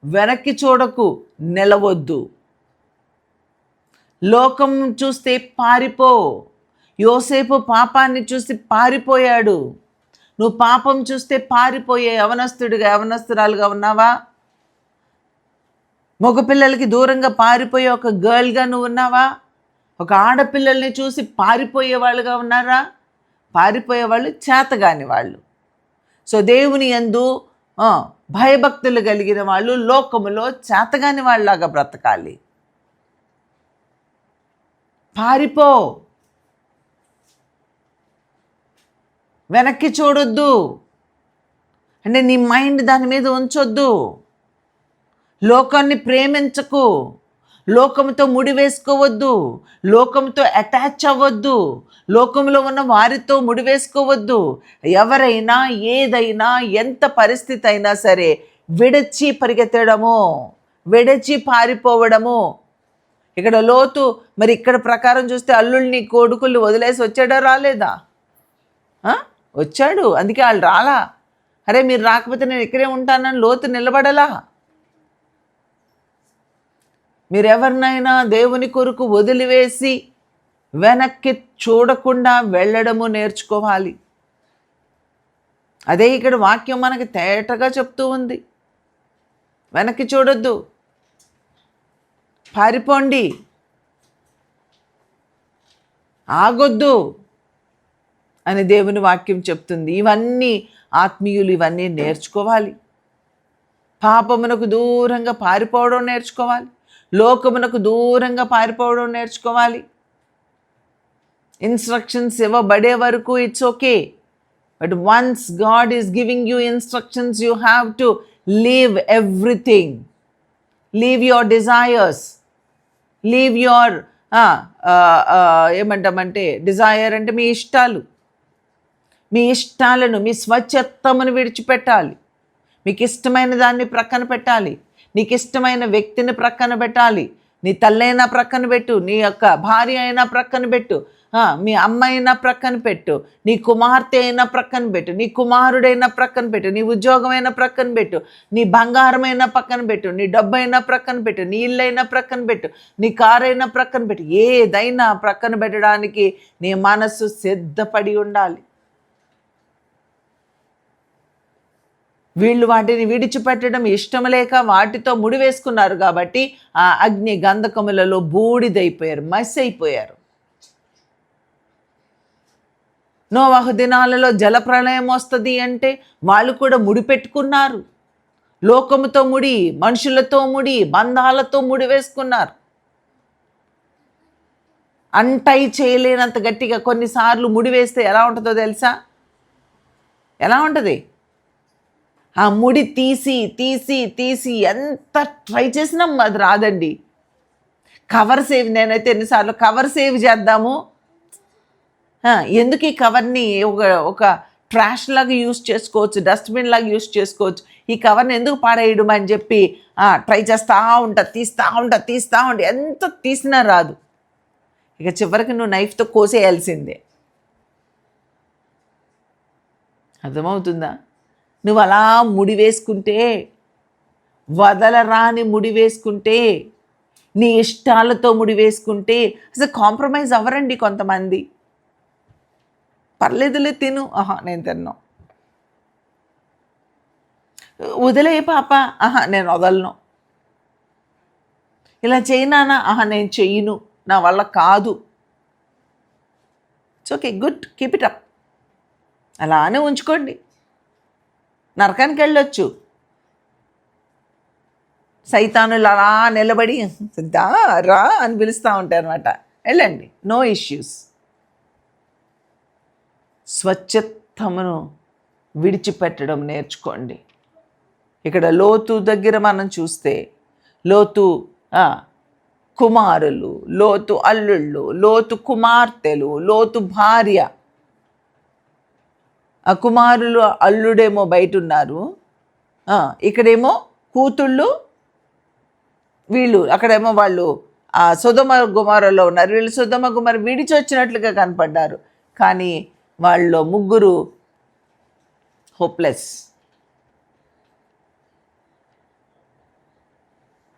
Speaker 1: వెనక్కి చూడకు, నిలవద్దు. లోకం చూస్తే పారిపో. యోసేపు పాపాన్ని చూసి పారిపోయాడు. నువ్వు పాపం చూస్తే పారిపోయే యవనస్తుడిగా, యవనస్తురాలుగా ఉన్నావా? మగపిల్లలకి దూరంగా పారిపోయే ఒక గర్ల్గా నువ్వు ఉన్నావా? ఒక ఆడపిల్లల్ని చూసి పారిపోయే వాళ్ళుగా ఉన్నారా? పారిపోయే వాళ్ళు చేతగాని వాళ్ళు. సో దేవుని యందు భయభక్తులు కలిగిన వాళ్ళు లోకములో చేతగాని వాళ్ళలాగా బ్రతకాలి. పారిపో, వెనక్కి చూడొద్దు, అంటే నీ మైండ్ దాని మీద ఉంచొద్దు. లోకాన్ని ప్రేమించకు, లోకంతో ముడివేసుకోవద్దు, లోకంతో అటాచ్ అవ్వద్దు, లోకంలో ఉన్న వారితో ముడివేసుకోవద్దు. ఎవరైనా ఏదైనా ఎంత పరిస్థితి అయినా సరే విడచి పరిగెత్తడము, విడచి పారిపోవడము. ఇక్కడ లోతు మరి ఇక్కడ ప్రకారం చూస్తే అల్లుల్ని కొడుకుల్ని వదిలేసి వచ్చాడా రాలేదా? వచ్చాడు. అందుకే వాళ్ళు రాలా. అరే మీరు రాకపోతే నేను ఇక్కడే ఉంటానని లోతు నిలబడలా. మీరెవరినైనా దేవుని కొరకు వదిలివేసి వెనక్కి చూడకుండా వెళ్ళడము నేర్చుకోవాలి. అదే ఇక్కడ వాక్యం మనకి తేటగా చెప్తూ ఉంది. వెనక్కి చూడొద్దు, పారిపోండి, ఆగొద్దు అని దేవుని వాక్యం చెప్తుంది. ఇవన్నీ ఆత్మీయులు ఇవన్నీ నేర్చుకోవాలి. పాపమునకు దూరంగా పారిపోవడం నేర్చుకోవాలి, లోకమునకు దూరంగా పారిపోవడం నేర్చుకోవాలి. ఇన్స్ట్రక్షన్స్ ఇవ్వబడే వరకు it's okay, but once God is giving you instructions you have to leave everything. Leave your desires, leave your ఏమంటామంటే డిజైర్ అంటే మీ ఇష్టాలు, మీ ఇష్టాలను, మీ స్వచ్ఛత్తమును విడిచిపెట్టాలి. మీకు ఇష్టమైన దాన్ని ప్రక్కన పెట్టాలి, నీకు ఇష్టమైన వ్యక్తిని ప్రక్కన పెట్టాలి. నీ తల్లైనా ప్రక్కన పెట్టు, నీ యొక్క భార్య అయినా ప్రక్కన పెట్టు, మీ అమ్మ అయినా ప్రక్కన పెట్టు, నీ కుమార్తె అయినా ప్రక్కన పెట్టు, నీ కుమారుడైనా ప్రక్కన పెట్టు, నీ ఉద్యోగమైనా ప్రక్కన పెట్టు, నీ బంగారమైనా ప్రక్కన పెట్టు, నీ డబ్బు అయినా ప్రక్కన పెట్టు, నీ ఇల్లు అయినా ప్రక్కన పెట్టు, నీ కారు అయినా ప్రక్కన పెట్టు. ఏదైనా ప్రక్కన పెట్టడానికి నీ మనస్సు సిద్ధపడి ఉండాలి. వీళ్ళు వాటిని విడిచిపెట్టడం ఇష్టం లేక వాటితో ముడివేసుకున్నారు కాబట్టి ఆ అగ్ని గంధకములలో బూడిదైపోయారు, మసి అయిపోయారు. నోవహు దినాలలో జలప్రళయం వస్తుంది అంటే వాళ్ళు కూడా ముడిపెట్టుకున్నారు. లోకముతో ముడి, మనుషులతో ముడి, బంధాలతో ముడి వేసుకున్నారు. అంటై చేయలేనంత గట్టిగా కొన్నిసార్లు ముడి వేస్తే ఎలా ఉంటుందో తెలుసా? ఎలా ఉంటుంది? ఆ ముడి తీసి తీసి తీసి ఎంత ట్రై చేసినా అది రాదండి. కవర్ సేవ్, నేనైతే ఎన్నిసార్లు కవర్ సేవ్ చేద్దాము, ఎందుకు ఈ కవర్ని ఒక ట్రాష్ లాగా యూస్ చేసుకోవచ్చు, డస్ట్బిన్ లాగా యూస్ చేసుకోవచ్చు, ఈ కవర్ని ఎందుకు పాడేయడం అని చెప్పి ట్రై చేస్తూ ఉంటా, తీస్తూ ఉంటా, ఎంత తీసినా రాదు. ఇక చివరికి నువ్వు నైఫ్తో కోసేయాల్సిందే. అర్థమవుతుందా? నువ్వు అలా ముడి వేసుకుంటే, వదలరాని ముడి వేసుకుంటే, నీ ఇష్టాలతో ముడి వేసుకుంటే అసలు కాంప్రమైజ్ అవ్వరండి కొంతమంది. పర్లేదులే తిను, నేను తిన్నాను. వదిలే పాప, నేను వదలను. ఇలా చేయనానా, నేను చెయ్యను, నా వల్ల కాదు. It's okay, good, keep it up. అలానే ఉంచుకోండి. నరకానికి వెళ్ళొచ్చు. సైతానులు అలా నిలబడి రా అని పిలుస్తూ ఉంటారు అనమాట. వెళ్ళండి, నో ఇష్యూస్. స్వచ్ఛతమును విడిచిపెట్టడం నేర్చుకోండి. ఇక్కడ లోతు దగ్గర మనం చూస్తే లోతు కుమారులు, లోతు అల్లుళ్ళు, లోతు కుమార్తెలు, లోతు భార్య. ఆ కుమారులు అల్లుడేమో బయట ఉన్నారు, ఇక్కడేమో కూతుళ్ళు, వీళ్ళు అక్కడేమో వాళ్ళు సొదొమ గుమారలో ఉన్నారు. వీళ్ళు సొదొమ గుమార విడిచి వచ్చినట్లుగా కనపడ్డారు, కానీ వాళ్ళు ముగ్గురు హోప్లెస్.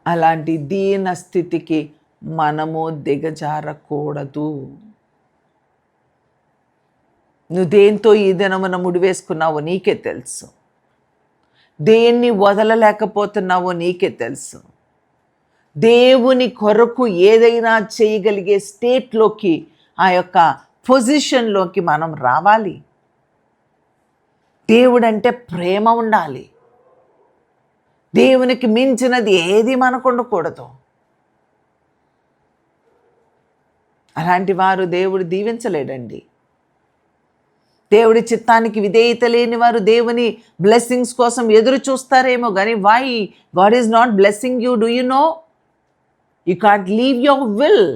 Speaker 1: అలాంటి దీన స్థితికి మనము దిగజారకూడదు. నువ్వు దేంతో ఈ దినమున ముడివేసుకున్నావో నీకే తెలుసు, దేన్ని వదలలేకపోతున్నావో నీకే తెలుసు. దేవుని కొరకు ఏదైనా చేయగలిగే స్టేట్లోకి, ఆ యొక్క పొజిషన్లోకి మనం రావాలి. దేవుడంటే ప్రేమ ఉండాలి. దేవునికి మించినది ఏది మనకు ఉండకూడదు. అలాంటి వారు దేవుడు దీవించలేడండి. దేవుడి చిత్తానికి విధేయత లేని వారు దేవుని బ్లెస్సింగ్స్ కోసం ఎదురు చూస్తారేమో కానీ why God is not blessing you? Do you know? You can't leave your will.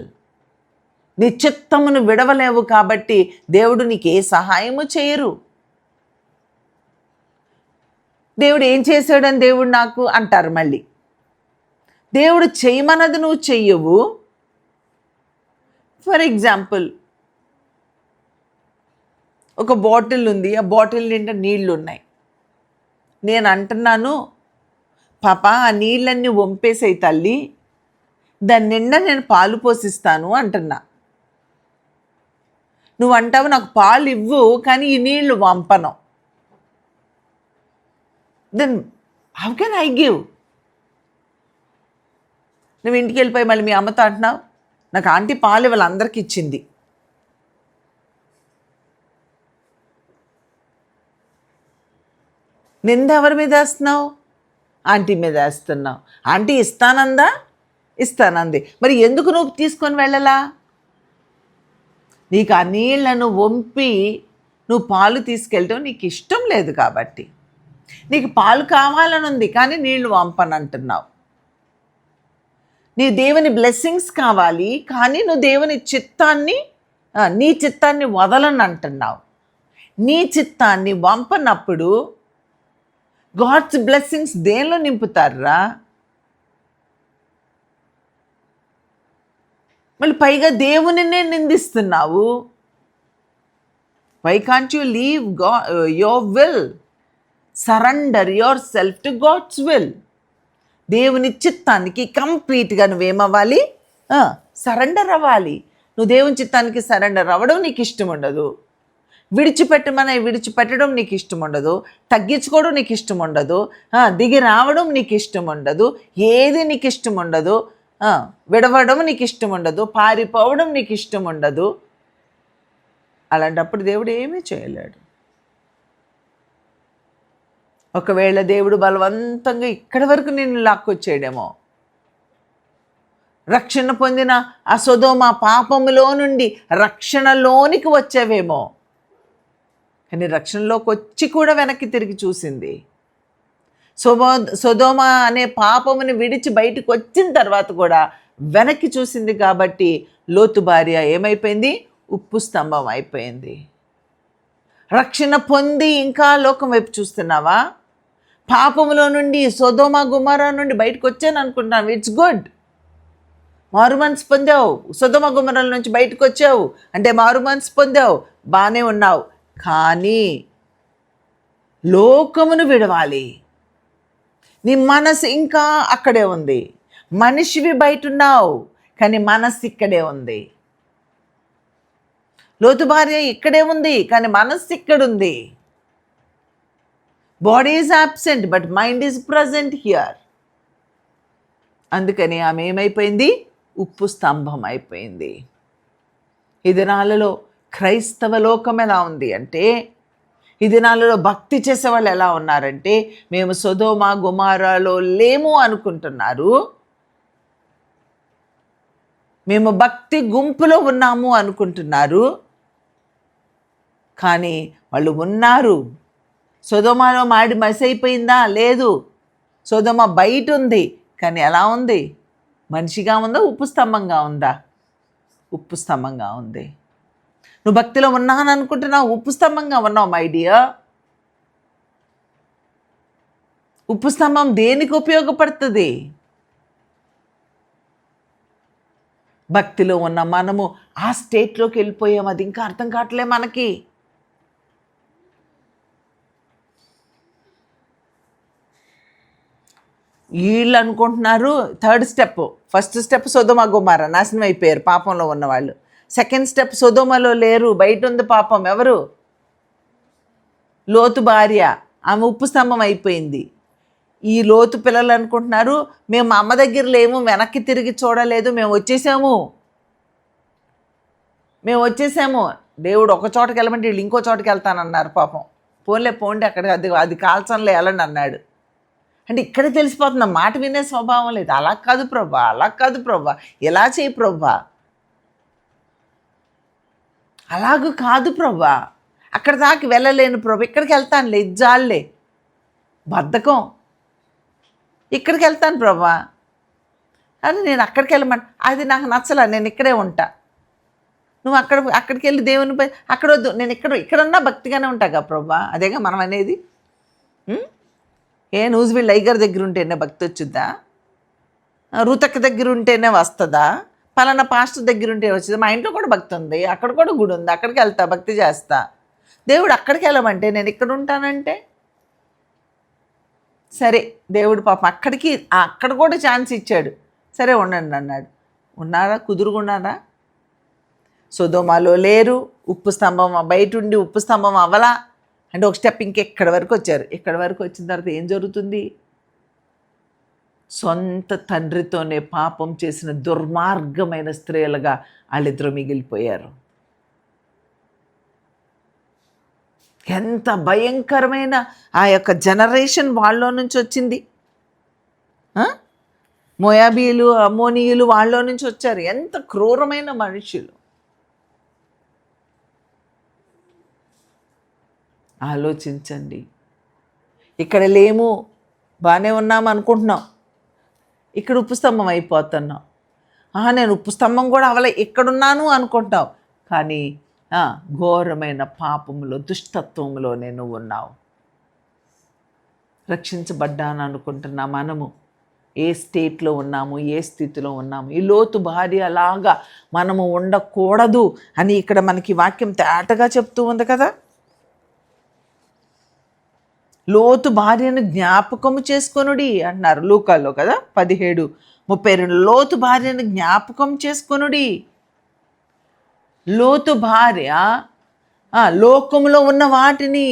Speaker 1: నీ చిత్తమును విడవలేవు కాబట్టి దేవుడు నీకు ఏ సహాయము చేయరు. దేవుడు ఏం చేశాడని దేవుడు నాకు అంటారు మళ్ళీ. దేవుడు చేయమన్నది నువ్వు చెయ్యవు. ఫర్ ఎగ్జాంపుల్, ఒక బాటిల్ ఉంది, ఆ బాటిల్ నిండా నీళ్ళు ఉన్నాయి. నేను అంటున్నాను, పాప ఆ నీళ్ళన్నీ వంపేసాయి తల్లి, దాని నిండా నేను పాలు పోసిస్తాను అంటున్నా. నువ్వు అంటావు నాకు పాలు ఇవ్వు కానీ ఈ నీళ్లు వంపను. Then how can I give? నువ్వు ఇంటికి వెళ్ళిపోయి మళ్ళీ మీ అమ్మతో అంటున్నావు నాకు ఆంటీ పాలు వాళ్ళందరికీ ఇచ్చింది. నింద ఎవరి మీద వేస్తున్నావు? ఆంటీ మీద వేస్తున్నావు. ఆంటీ ఇస్తానందా? ఇస్తానంది. మరి ఎందుకు నువ్వు తీసుకొని వెళ్ళలా? నీకు ఆ నీళ్లను వంపి నువ్వు పాలు తీసుకెళ్ళటం నీకు ఇష్టం లేదు కాబట్టి. నీకు పాలు కావాలని ఉంది కానీ నీళ్లు వంపనంటున్నావు. నీ దేవుని బ్లెస్సింగ్స్ కావాలి కానీ నువ్వు దేవుని చిత్తాన్ని, నీ చిత్తాన్ని వదలని అంటున్నావు. నీ చిత్తాన్ని వంపనప్పుడు గాడ్స్ బ్లెస్సింగ్స్ దేనిలో నింపుతారా? మళ్ళీ పైగా దేవునినే నిందిస్తున్నావు. Why can't you leave your will? Surrender yourself to God's will. దేవుని చిత్తానికి కంప్లీట్గా నువ్వేమవ్వాలి? సరెండర్ అవ్వాలి. నువ్వు దేవుని చిత్తానికి సరెండర్ అవ్వడం నీకు ఇష్టం ఉండదు. విడిచిపెట్టడం నీకు ఇష్టం ఉండదు. తగ్గించుకోవడం నీకు ఇష్టం ఉండదు. దిగి రావడం నీకు ఇష్టం ఉండదు. ఏది నీకు ఇష్టం ఉండదు. విడవడం నీకు ఇష్టం ఉండదు. పారిపోవడం నీకు ఇష్టం ఉండదు. అలాంటప్పుడు దేవుడు ఏమీ చేయలేడు. ఒకవేళ దేవుడు బలవంతంగా ఇక్కడి వరకు నిన్ను లాక్కొచ్చేయడేమో, రక్షణ పొందిన ఆ సొదొమ పాపములో నుండి రక్షణలోనికి వచ్చావేమో, కానీ రక్షణలోకి వచ్చి కూడా వెనక్కి తిరిగి చూసింది. సొదొమ అనే పాపముని విడిచి బయటకు వచ్చిన తర్వాత కూడా వెనక్కి చూసింది కాబట్టి లోతు భార్య ఏమైపోయింది? ఉప్పు స్తంభం అయిపోయింది. రక్షణ పొంది ఇంకా లోకం వైపు చూస్తున్నావా? పాపములో నుండి సొదొమ గుమరా నుండి బయటకు వచ్చాను అనుకుంటున్నాను. It's good. మారు మనసు పొందావు. సొదొమ గుమరాల నుంచి బయటకు వచ్చావు అంటే మారు మనసు పొందావు, బాగానే ఉన్నావు. కానీ లోకమును విడవాలి. నీ మనసు ఇంకా అక్కడే ఉంది. మనిషివి బయట ఉన్నావు కానీ మనసు ఇక్కడే ఉంది. లోతు భార్య ఇక్కడే ఉంది కానీ మనస్సు ఇక్కడుంది. Body is absent but mind is present here. అందుకని ఆమె ఏమైపోయింది? ఉప్పు స్తంభం అయిపోయింది. ఈ దినాలలో క్రైస్తవ లోకం ఎలా ఉంది అంటే, ఈ దినాలలో భక్తి చేసేవాళ్ళు ఎలా ఉన్నారంటే, మేము సొదొమ గుమరాలో లేము అనుకుంటున్నారు. మేము భక్తి గుంపులో ఉన్నాము అనుకుంటున్నారు. కానీ వాళ్ళు ఉన్నారు. సొదొమలో మాడి మసైపోయిందా? లేదు. సొదొమ బయట ఉంది కానీ ఎలా ఉంది? మనిషిగా ఉందా? ఉప్పు స్తంభంగా ఉందా? ఉప్పు స్తంభంగా ఉంది. నువ్వు భక్తిలో ఉన్నాను అనుకుంటున్నావు, ఉప్పు స్తంభంగా ఉన్నావు మై డియర్. ఉప్పు స్తంభం దేనికి ఉపయోగపడుతుంది? భక్తిలో ఉన్న మనము ఆ స్టేట్లోకి వెళ్ళిపోయాం. అది ఇంకా అర్థం కావట్లే మనకి. వీళ్ళు అనుకుంటున్నారు థర్డ్ స్టెప్. ఫస్ట్ స్టెప్ సొదొమ గుమరా నాశనం అయిపోయారు పాపంలో ఉన్నవాళ్ళు. సెకండ్ స్టెప్ సొదొమలో లేరు, బయట ఉంది పాపం. ఎవరు? లోతు భార్య. ఆమె ఉప్పు స్తంభం అయిపోయింది. ఈ లోతు పిల్లలు అనుకుంటున్నారు మేము మా అమ్మ దగ్గర లేము, వెనక్కి తిరిగి చూడలేదు, మేము వచ్చేసాము. దేవుడు ఒక చోటకి వెళ్ళమంటే వీళ్ళు ఇంకో చోటకి వెళ్తానన్నారు పాపం. పోన్లే పోండి అక్కడికి, అది అది కాల్చంలో వెళ్ళండి అన్నాడు. అంటే ఇక్కడే తెలిసిపోతుంది, మాట వినే స్వభావం లేదు. అలా కాదు ప్రభా, అలా కాదు ప్రభా, ఇలా చేయి ప్రభా, అలాగూ కాదు ప్రభా, అక్కడ దాకా వెళ్ళలేను ప్రభా, ఇక్కడికి వెళ్తానులే, ఇజ్జాలే బద్ధకం, ఇక్కడికి వెళ్తాను ప్రభా అని. నేను అక్కడికి వెళ్ళమని, అది నాకు నచ్చలా, నేను ఇక్కడే ఉంటా. నువ్వు అక్కడికి వెళ్ళి దేవుని అక్కడ వద్దు, నేను ఇక్కడున్నా భక్తిగానే ఉంటాగా ప్రభా. అదేగా మనం అనేది. నూజివీళ్ళు అయ్యగారి దగ్గర ఉంటేనే భక్తి వచ్చుద్దా? రుతక్క దగ్గర ఉంటేనే వస్తుందా? పలానా పాస్టర్ దగ్గర ఉంటే వచ్చింది. మా ఇంట్లో కూడా భక్తి ఉంది, అక్కడ కూడా గుడి ఉంది, అక్కడికి వెళ్తా, భక్తి చేస్తా. దేవుడు అక్కడికి వెళ్ళమంటే నేను ఇక్కడ ఉంటానంటే సరే. దేవుడు పాపం అక్కడ కూడా ఛాన్స్ ఇచ్చాడు. సరే ఉండండి అన్నాడు. ఉన్నారా? కుదురుగున్నారా? సొదొమలో లేరు. ఉప్పు స్తంభం బయట ఉండి ఉప్పు స్తంభం అవ్వలా అంటే ఒక స్టెప్ ఇంకెక్కడి వరకు వచ్చారు. ఎక్కడి వరకు వచ్చిన తర్వాత ఏం జరుగుతుంది? సొంత తండ్రితోనే పాపం చేసిన దుర్మార్గమైన స్త్రీలుగా వాళ్ళిద్దరూ మిగిలిపోయారు. ఎంత భయంకరమైన ఆ యొక్క జనరేషన్ వాళ్ళలో నుంచి వచ్చింది. మోయాబీలు, అమ్మోనీయులు వాళ్ళలో నుంచి వచ్చారు. ఎంత క్రూరమైన మనుషులు. ఆలోచించండి. ఇక్కడ లేము, బాగానే ఉన్నాము అనుకుంటున్నాం, ఇక్కడ ఉప్పు స్తంభం అయిపోతున్నాం. నేను ఉప్పు స్తంభం కూడా అవలే, ఇక్కడున్నాను అనుకుంటావు, కానీ ఘోరమైన పాపంలో, దుష్టత్వంలోనే నువ్వు ఉన్నావు. రక్షించబడ్డాను అనుకుంటున్నా మనము ఏ స్టేట్లో ఉన్నాము, ఏ స్థితిలో ఉన్నాము? ఈ లోతు భార్య అలాగా మనము ఉండకూడదు అని ఇక్కడ మనకి వాక్యం తేటగా చెప్తూ ఉంది కదా. లోతు భార్యను జ్ఞాపకము చేసుకొనుడి అంటున్నారు లూకాల్లో కదా, 17:32. లోతు భార్యను జ్ఞాపకం చేసుకొనుడి. లోతు భార్య లోకంలో ఉన్న వాటిని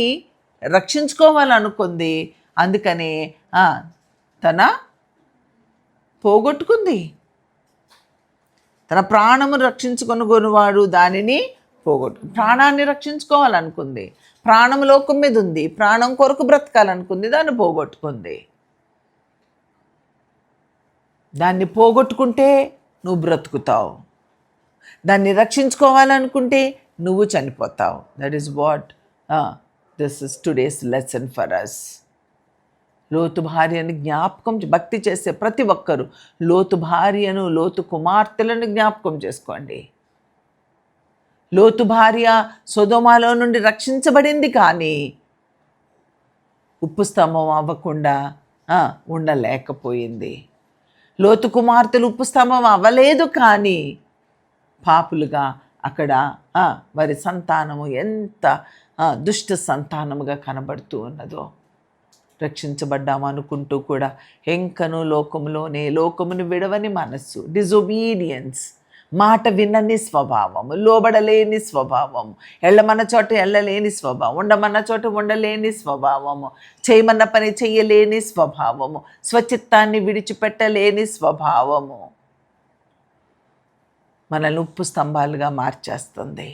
Speaker 1: రక్షించుకోవాలనుకుంది, అందుకని తన పోగొట్టుకుంది. తన ప్రాణము రక్షించుకొనుగొనివాడు దానిని ప్రాణాన్ని రక్షించుకోవాలనుకుంది. ప్రాణం లోకం మీద ఉంది, ప్రాణం కొరకు బ్రతకాలనుకుంది, దాన్ని పోగొట్టుకుంది. దాన్ని పోగొట్టుకుంటే నువ్వు బ్రతుకుతావు, దాన్ని రక్షించుకోవాలనుకుంటే నువ్వు చనిపోతావు. That is what this is today's lesson for us. Lot భార్యను జ్ఞాపకం, భక్తి చేసే ప్రతి ఒక్కరూ లోతు భార్యను, లోతు కుమార్తెలను జ్ఞాపకం చేసుకోండి. లోతు భార్య సొదొమలో నుండి రక్షించబడింది, కానీ ఉప్పు స్తంభం అవ్వకుండా ఉండలేకపోయింది. లోతు కుమార్తెలు ఉప్పు స్తంభం అవ్వలేదు, కానీ పాపులుగా అక్కడ వారి సంతానము ఎంత దుష్ట సంతానముగా కనబడుతూ ఉన్నదో. రక్షించబడ్డాము అనుకుంటూ కూడా ఎంకను లోకమును విడవని మనస్సు, డిజొబీడియన్స్, మాట వినని స్వభావము, లోబడలేని స్వభావము, ఎళ్ళమన్న చోట ఎళ్ళలేని స్వభావం, ఉండమన్న చోట ఉండలేని స్వభావము, చేయమన్న పని చెయ్యలేని స్వభావము, స్వచిత్తాన్ని విడిచిపెట్టలేని స్వభావము మనల్ని ఉప్పు స్తంభాలుగా మార్చేస్తుంది.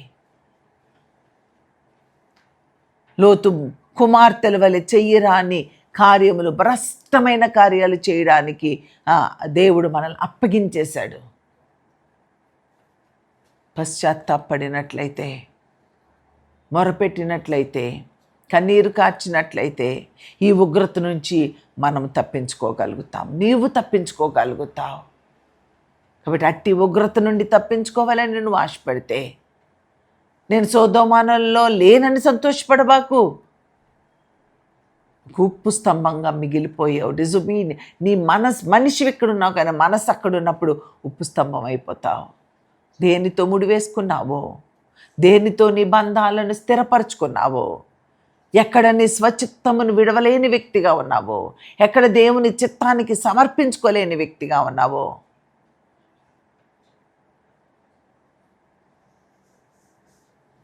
Speaker 1: లోతు కుమార్తెల వలె చెయ్యరాని కార్యములు, భ్రష్టమైన కార్యాలు చేయడానికి దేవుడు మనల్ని అప్పగించేశాడు. పశ్చాత్తాపడినట్లయితే, మొరపెట్టినట్లయితే, కన్నీరు కార్చినట్లయితే ఈ ఉగ్రత నుంచి మనం తప్పించుకోగలుగుతాం. నీవు తప్పించుకోగలుగుతావు. కాబట్టి అట్టి ఉగ్రత నుండి తప్పించుకోవాలని నువ్వు ఆశపడితే, నేను సొదొమలో లేనని సంతోషపడబాకు. ఉప్పు స్తంభంగా మిగిలిపోయావు. డిజొబీడియన్. నీ మనిషి ఎక్కడున్నావు, కానీ మనసు అక్కడున్నప్పుడు ఉప్పు స్తంభం అయిపోతావు. దేనితో ముడివేసుకున్నావో, దేనితో నీ బంధాలను స్థిరపరచుకున్నావో, ఎక్కడ నీ స్వచిత్తమును విడవలేని వ్యక్తిగా ఉన్నావో, ఎక్కడ దేవుని చిత్తానికి సమర్పించుకోలేని వ్యక్తిగా ఉన్నావో,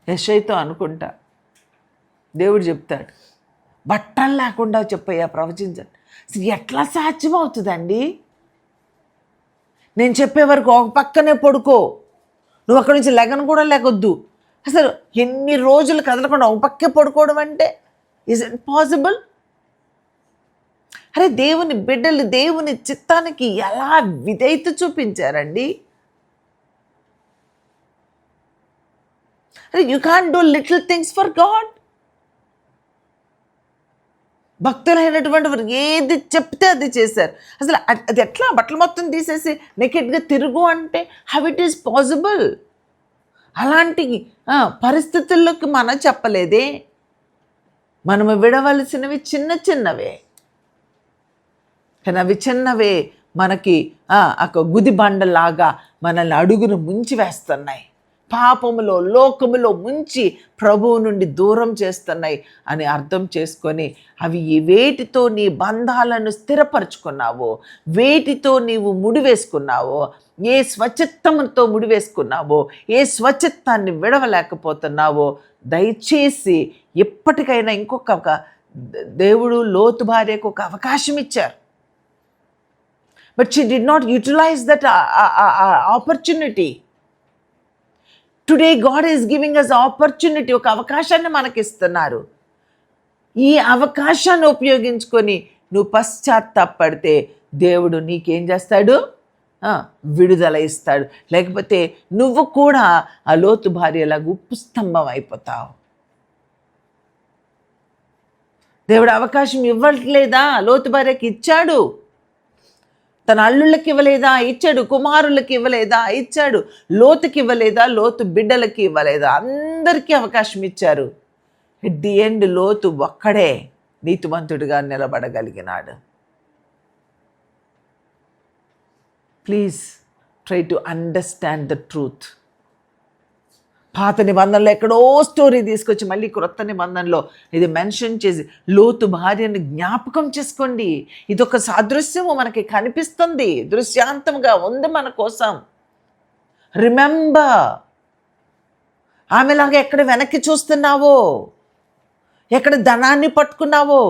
Speaker 1: యెషయాతో అనుకుంటా దేవుడు చెప్తాడు, బట్టలు లేకుండా చెప్పయ్యా ప్రవచించండి. అసలు ఎట్లా సాధ్యమవుతుందండి? నేను చెప్పే వరకు ఒక పక్కనే పడుకో, నువ్వు అక్కడి నుంచి లెగను కూడా లేకొద్దు. అసలు ఎన్ని రోజులు కదలకుండా ఒక పక్కే పడుకోవడం అంటే ఇస్ ఇట్ పాసిబుల్? అరే దేవుని బిడ్డలు దేవుని చిత్తానికి ఎలా విధేయత చూపించారండి. అరే you can't do little things for God. భక్తులైనటువంటి వారు ఏది చెప్తే అది చేశారు. అసలు అది ఎట్లా బట్టలు మొత్తం తీసేసి నెకెట్గా తిరుగు అంటే హౌ ఇట్ ఈస్ పాసిబుల్? అలాంటి పరిస్థితుల్లోకి మనం చెప్పలేదే. మనము విడవలసినవి చిన్న చిన్నవే, కానీ అవి చిన్నవే మనకి ఒక గుది బండలాగా మనల్ని అడుగును ముంచి వేస్తున్నాయి, పాపములో లోకములో ముంచి ప్రభువు నుండి దూరం చేస్తున్నాయి అని అర్థం చేసుకొని అవి వేటితో నీ బంధాలను స్థిరపరచుకున్నావో, వేటితో నీవు ముడివేసుకున్నావో, ఏ స్వచిత్తముతో ముడివేసుకున్నావో, ఏ స్వచిత్తాన్ని విడవలేకపోతున్నావో దయచేసి ఎప్పటికైనా ఇంకొక దేవుడు లోతు భార్యకు ఒక అవకాశం ఇచ్చారు. But she did not utilize that opportunity. Today God is giving us opportunity. ఒక అవకాశాన్ని మనకిస్తున్నారు. ఈ అవకాశాన్ని ఉపయోగించుకొని నువ్వు పశ్చాత్తాపడితే దేవుడు నీకేం చేస్తాడు? విడుదల ఇస్తాడు. లేకపోతే నువ్వు కూడా ఆ లోతు భార్యలాగా ఉప్పు స్తంభం అయిపోతావు. దేవుడు అవకాశం ఇవ్వట్లేదా? లోతు భార్యకి ఇచ్చాడు. తన అల్లుళ్ళకి ఇవ్వలేదా? ఇచ్చాడు. కుమారులకి ఇవ్వలేదా? ఇచ్చాడు. లోతుకి ఇవ్వలేదా? లోతు బిడ్డలకి ఇవ్వలేదా? అందరికీ అవకాశం ఇచ్చారు. ఎట్ ది ఎండ్ లోతు ఒక్కడే నీతిమంతుడిగా నిలబడగలిగినాడు. Please try to understand the truth. పాత నిబంధనలో ఎక్కడో స్టోరీ తీసుకొచ్చి మళ్ళీ క్రొత్త నిబంధనలో ఇది మెన్షన్ చేసి లోతు భార్యను జ్ఞాపకం చేసుకోండి. ఇదొక సాదృశ్యము మనకి కనిపిస్తుంది, దృశ్యాంతంగా ఉంది మన కోసం. రిమెంబర్, ఆమెలాగా ఎక్కడ వెనక్కి చూస్తున్నావో, ఎక్కడ ధనాన్ని పట్టుకున్నావో,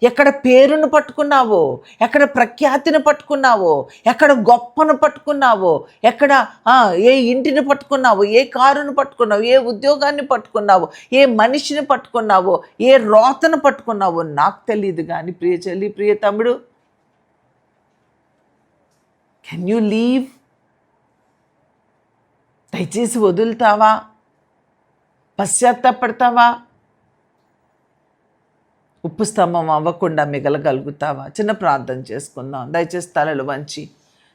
Speaker 1: ఎక్కడ పేరును పట్టుకున్నావో, ఎక్కడ ప్రఖ్యాతిని పట్టుకున్నావో, ఎక్కడ గొప్పను పట్టుకున్నావో, ఎక్కడ ఏ ఇంటిని పట్టుకున్నావో, ఏ కారును పట్టుకున్నావో, ఏ ఉద్యోగాన్ని పట్టుకున్నావో, ఏ మనిషిని పట్టుకున్నావో, ఏ రోతను పట్టుకున్నావో నాకు తెలియదు. కానీ ప్రియ చెల్లి, ప్రియ తమ్ముడు, కెన్ యూ లీవ్? దయచేసి వదులుతావా? పశ్చాత్తాపడతావా? ఉప్పు స్తంభం అవ్వకుండా మిగలగలుగుతావా? చిన్న ప్రార్థన చేసుకుందాం. దయచేసి తలలు వంచి,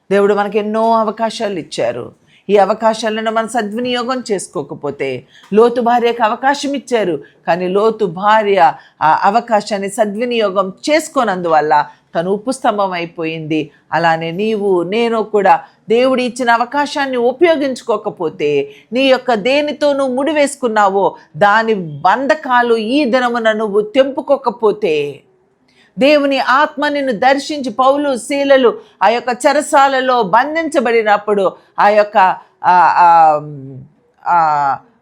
Speaker 1: దేవుడు మనకి ఎన్నో అవకాశాలు ఇచ్చారు. ఈ అవకాశాలను మనం సద్వినియోగం చేసుకోకపోతే, లోతు భార్యకు అవకాశం ఇచ్చారు కానీ లోతు భార్య ఆ అవకాశాన్ని సద్వినియోగం చేసుకోనందువల్ల తను ఉప్పు స్తంభం అయిపోయింది. అలానే నీవు నేను కూడా దేవుడు ఇచ్చిన అవకాశాన్ని ఉపయోగించుకోకపోతే, నీ యొక్క దేనితో నువ్వు ముడివేసుకున్నావో దాని బంధకాలు ఈ దినమున నువ్వు తెంపుకోకపోతే, దేవుని ఆత్మ నిన్ను దర్శించి పౌలు శీలలు ఆ యొక్క చెరసాలలో బంధించబడినప్పుడు ఆ యొక్క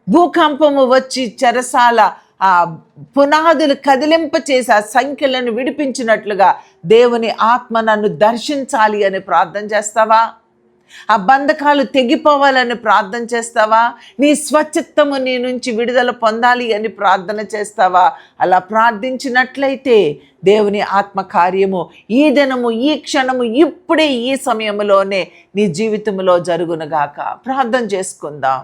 Speaker 1: భూకంపము వచ్చి చెరసాల ఆ పునాదులు కదిలింపచేసి ఆ సంఖ్యలను విడిపించినట్లుగా దేవుని ఆత్మ నన్ను దర్శించాలి అని ప్రార్థన చేస్తావా? ఆ బంధకాలు తెగిపోవాలని ప్రార్థన చేస్తావా? నీ స్వచిత్తము నీ నుంచి విడుదల పొందాలి అని ప్రార్థన చేస్తావా? అలా ప్రార్థించినట్లయితే దేవుని ఆత్మ కార్యము ఈ దినము, ఈ క్షణము, ఇప్పుడే, ఈ సమయంలోనే నీ జీవితంలో జరుగునుగాక. ప్రార్థన చేసుకుందాం.